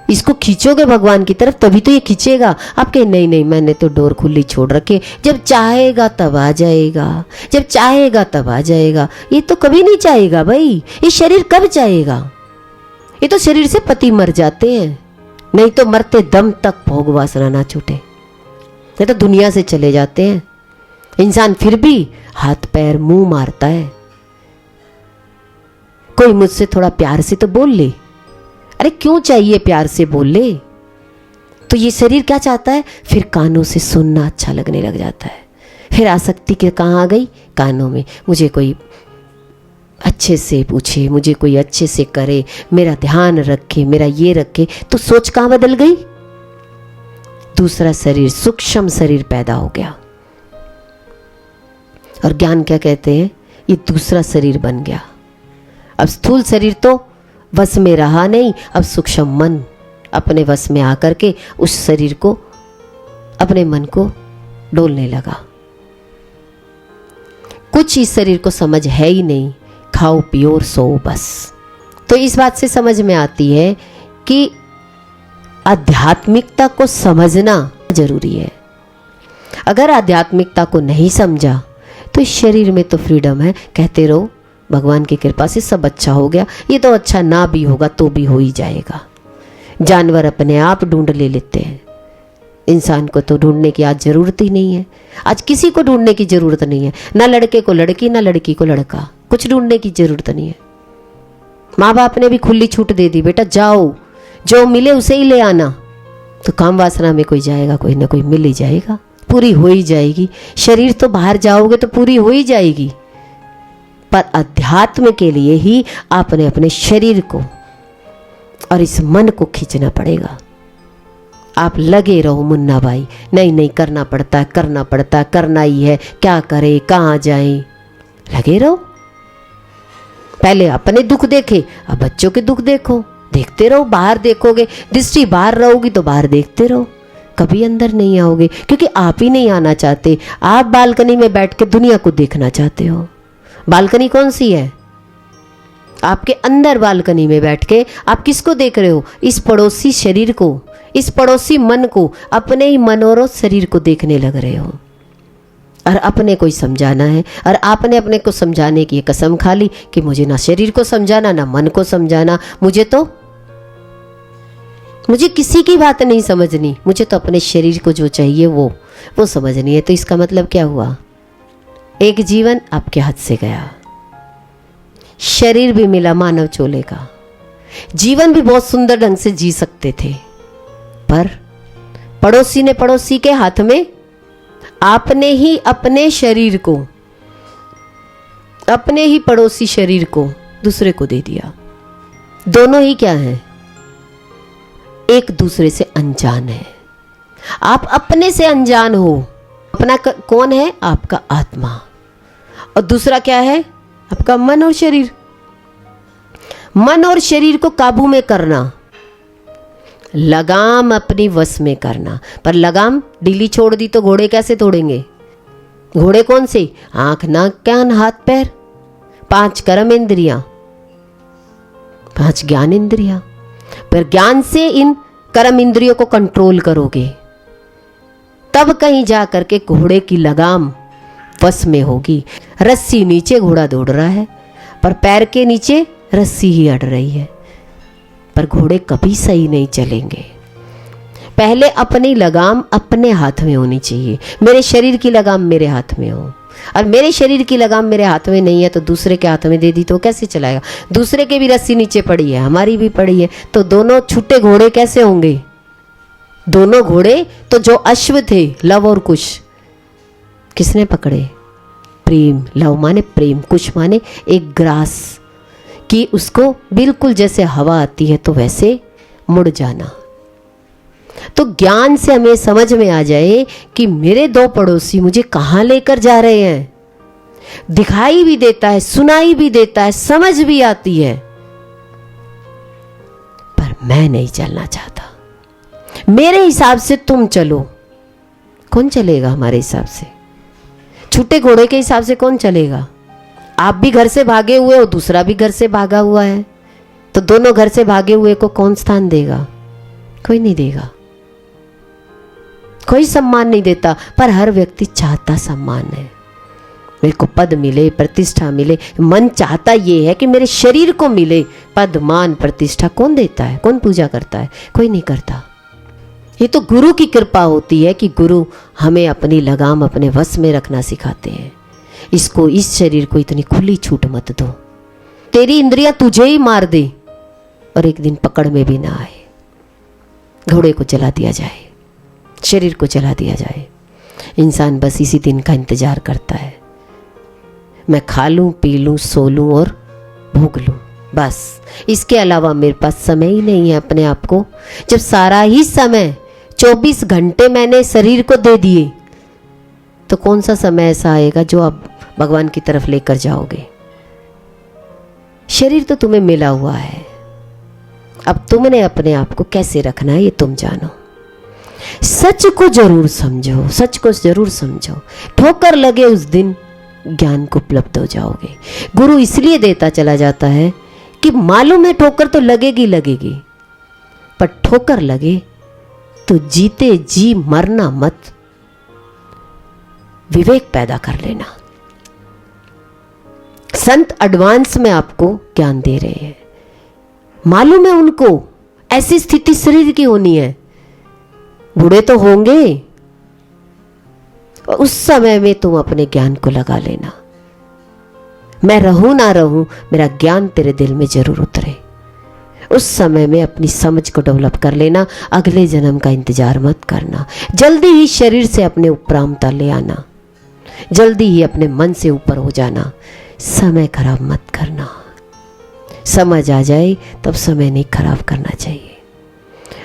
Speaker 1: इसको खींचोगे भगवान की तरफ तभी तो ये खींचेगा। आप कहे नहीं नहीं, मैंने तो डोर खुली छोड़ रखे, जब चाहेगा तब आ जाएगा, जब चाहेगा तब आ जाएगा। ये तो कभी नहीं चाहेगा भाई। ये शरीर कब चाहेगा? ये तो शरीर से पति मर जाते हैं, नहीं तो मरते दम तक भोग वासना ना छूटे, नहीं तो दुनिया से चले जाते हैं। इंसान फिर भी हाथ पैर मुंह मारता है। कोई मुझसे थोड़ा प्यार से तो बोल ले, अरे क्यों चाहिए प्यार से बोल ले? तो ये शरीर क्या चाहता है, फिर कानों से सुनना अच्छा लगने लग जाता है। फिर आसक्ति के कहाँ आ गई, कानों में। मुझे कोई अच्छे से पूछे, मुझे कोई अच्छे से करे, मेरा ध्यान रखे, मेरा ये रखे, तो सोच कहाँ बदल गई, दूसरा शरीर, सूक्ष्म शरीर पैदा हो गया। और ज्ञान क्या कहते हैं, ये दूसरा शरीर बन गया। अब स्थूल शरीर तो वश में रहा नहीं, अब सूक्ष्म मन अपने वश में आकर के उस शरीर को, अपने मन को डोलने लगा। कुछ इस शरीर को समझ है ही नहीं, खाओ पियो और सो बस। तो इस बात से समझ में आती है कि आध्यात्मिकता को समझना जरूरी है। अगर आध्यात्मिकता को नहीं समझा तो इस शरीर में तो फ्रीडम है, कहते रहो भगवान की कृपा से सब अच्छा हो गया, ये तो अच्छा ना भी होगा तो भी हो ही जाएगा। जानवर अपने आप ढूंढ ले लेते हैं, इंसान को तो ढूंढने की आज जरूरत ही नहीं है। आज किसी को ढूंढने की जरूरत नहीं है, ना लड़के को लड़की, ना लड़की को लड़का, कुछ ढूंढने की जरूरत नहीं है। माँ बाप ने भी खुली छूट दे दी, बेटा जाओ, जो मिले उसे ही ले आना। तो काम वासना में कोई जाएगा, कोई ना कोई मिल ही जाएगा, पूरी हो ही जाएगी। शरीर तो बाहर जाओगे तो पूरी हो ही जाएगी, पर अध्यात्म के लिए ही आपने अपने शरीर को और इस मन को खींचना पड़ेगा। आप लगे रहो मुन्ना भाई, नहीं नहीं करना पड़ता है, करना पड़ता है, करना ही है, क्या करें, कहाँ जाएं, लगे रहो। पहले अपने दुख देखे, अब बच्चों के दुख देखो, देखते रहो। बाहर देखोगे, दृष्टि बाहर रहोगी तो बाहर देखते रहो, कभी अंदर नहीं आओगे, क्योंकि आप ही नहीं आना चाहते। आप बालकनी में बैठ के दुनिया को देखना चाहते हो। बालकनी कौन सी है, आपके अंदर बालकनी में बैठ के आप किसको देख रहे हो, इस पड़ोसी शरीर को, इस पड़ोसी मन को, अपने ही मन और शरीर को देखने लग रहे हो। और अपने को ही समझाना है, और आपने अपने को समझाने की कसम खा ली कि मुझे ना शरीर को समझाना, ना मन को समझाना, मुझे किसी की बात नहीं समझनी, मुझे तो अपने शरीर को जो चाहिए वो समझनी है। तो इसका मतलब क्या हुआ, एक जीवन आपके हाथ से गया, शरीर भी मिला मानव चोले का, जीवन भी बहुत सुंदर ढंग से जी सकते थे, पर पड़ोसी ने पड़ोसी के हाथ में आपने ही अपने शरीर को, अपने ही पड़ोसी शरीर को दूसरे को दे दिया। दोनों ही क्या हैं, एक दूसरे से अनजान है। आप अपने से अनजान हो। अपना कौन है, आपका आत्मा, और दूसरा क्या है, आपका मन और शरीर। मन और शरीर को काबू में करना, लगाम अपनी वश में करना। पर लगाम ढीली छोड़ दी तो घोड़े कैसे तोड़ेंगे, घोड़े कौन से, आंख नाक कान हाथ पैर, 5 कर्म इंद्रियां, 5 ज्ञान इंद्रियां। पर ज्ञान से इन कर्म इंद्रियों को कंट्रोल करोगे, तब कहीं जा करके घोड़े की लगाम वश में होगी। रस्सी नीचे घोड़ा दौड़ रहा है, पर पैर के नीचे रस्सी ही अड़ रही है, पर घोड़े कभी सही नहीं चलेंगे। पहले अपनी लगाम अपने हाथ में होनी चाहिए। मेरे शरीर की लगाम मेरे हाथ में हो, और मेरे शरीर की लगाम मेरे हाथ में नहीं है तो दूसरे के हाथ में दे दी तो कैसे चलाएगा। दूसरे के भी रस्सी नीचे पड़ी है, हमारी भी पड़ी है, तो दोनों छूटे घोड़े कैसे होंगे। दोनों घोड़े तो जो अश्व थे, लव और कुश, किसने पकड़े, प्रेम। लव माने प्रेम, कुश माने एक ग्रास, कि उसको बिल्कुल जैसे हवा आती है तो वैसे मुड़ जाना। तो ज्ञान से हमें समझ में आ जाए कि मेरे 2 पड़ोसी मुझे कहाँ लेकर जा रहे हैं। दिखाई भी देता है, सुनाई भी देता है, समझ भी आती है, पर मैं नहीं चलना चाहता। मेरे हिसाब से तुम चलो। कौन चलेगा हमारे हिसाब से, छूटे घोड़े के हिसाब से कौन चलेगा। आप भी घर से भागे हुए हो, दूसरा भी घर से भागा हुआ है, तो दोनों घर से भागे हुए को कौन स्थान देगा, कोई नहीं देगा, कोई सम्मान नहीं देता। पर हर व्यक्ति चाहता सम्मान है, मेरे को पद मिले, प्रतिष्ठा मिले। मन चाहता ये है कि मेरे शरीर को मिले पद मान प्रतिष्ठा। कौन देता है, कौन पूजा करता है, कोई नहीं करता। ये तो गुरु की कृपा होती है कि गुरु हमें अपनी लगाम अपने वश में रखना सिखाते हैं। इसको, इस शरीर को इतनी खुली छूट मत दो, तेरी इंद्रियां तुझे ही मार दे और एक दिन पकड़ में भी ना आए। घोड़े को जला दिया जाए, शरीर को जला दिया जाए। इंसान बस इसी दिन का इंतजार करता है, मैं खा लूं, पी लूं, सो लूं और भोग लूं, बस इसके अलावा मेरे पास समय ही नहीं है अपने आप को। जब सारा ही समय 24 घंटे मैंने शरीर को दे दिए, तो कौन सा समय ऐसा आएगा जो आप भगवान की तरफ लेकर जाओगे? शरीर तो तुम्हें मिला हुआ है, अब तुमने अपने आप को कैसे रखना है ये तुम जानो। सच को जरूर समझो, सच को जरूर समझो। ठोकर लगे उस दिन ज्ञान को उपलब्ध हो जाओगे। गुरु इसलिए देता चला जाता है कि मालूम है ठोकर तो लगेगी लगेगी, पर ठोकर लगे तो जीते जी मरना मत, विवेक पैदा कर लेना। संत एडवांस में आपको ज्ञान दे रहे हैं, मालूम है उनको ऐसी स्थिति शरीर की होनी है, बूढ़े तो होंगे, और उस समय में तुम अपने ज्ञान को लगा लेना। मैं रहूं ना रहूं, मेरा ज्ञान तेरे दिल में जरूर उतरे। उस समय में अपनी समझ को डेवलप कर लेना, अगले जन्म का इंतजार मत करना। जल्दी ही शरीर से अपने उपरामता ले आना, जल्दी ही अपने मन से ऊपर हो जाना। समय खराब मत करना, समझ आ जाए तब समय नहीं खराब करना चाहिए।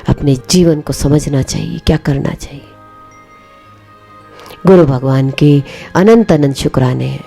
Speaker 1: अपने जीवन को समझना चाहिए, क्या करना चाहिए। गुरु भगवान के अनंत अनंत शुक्राने हैं।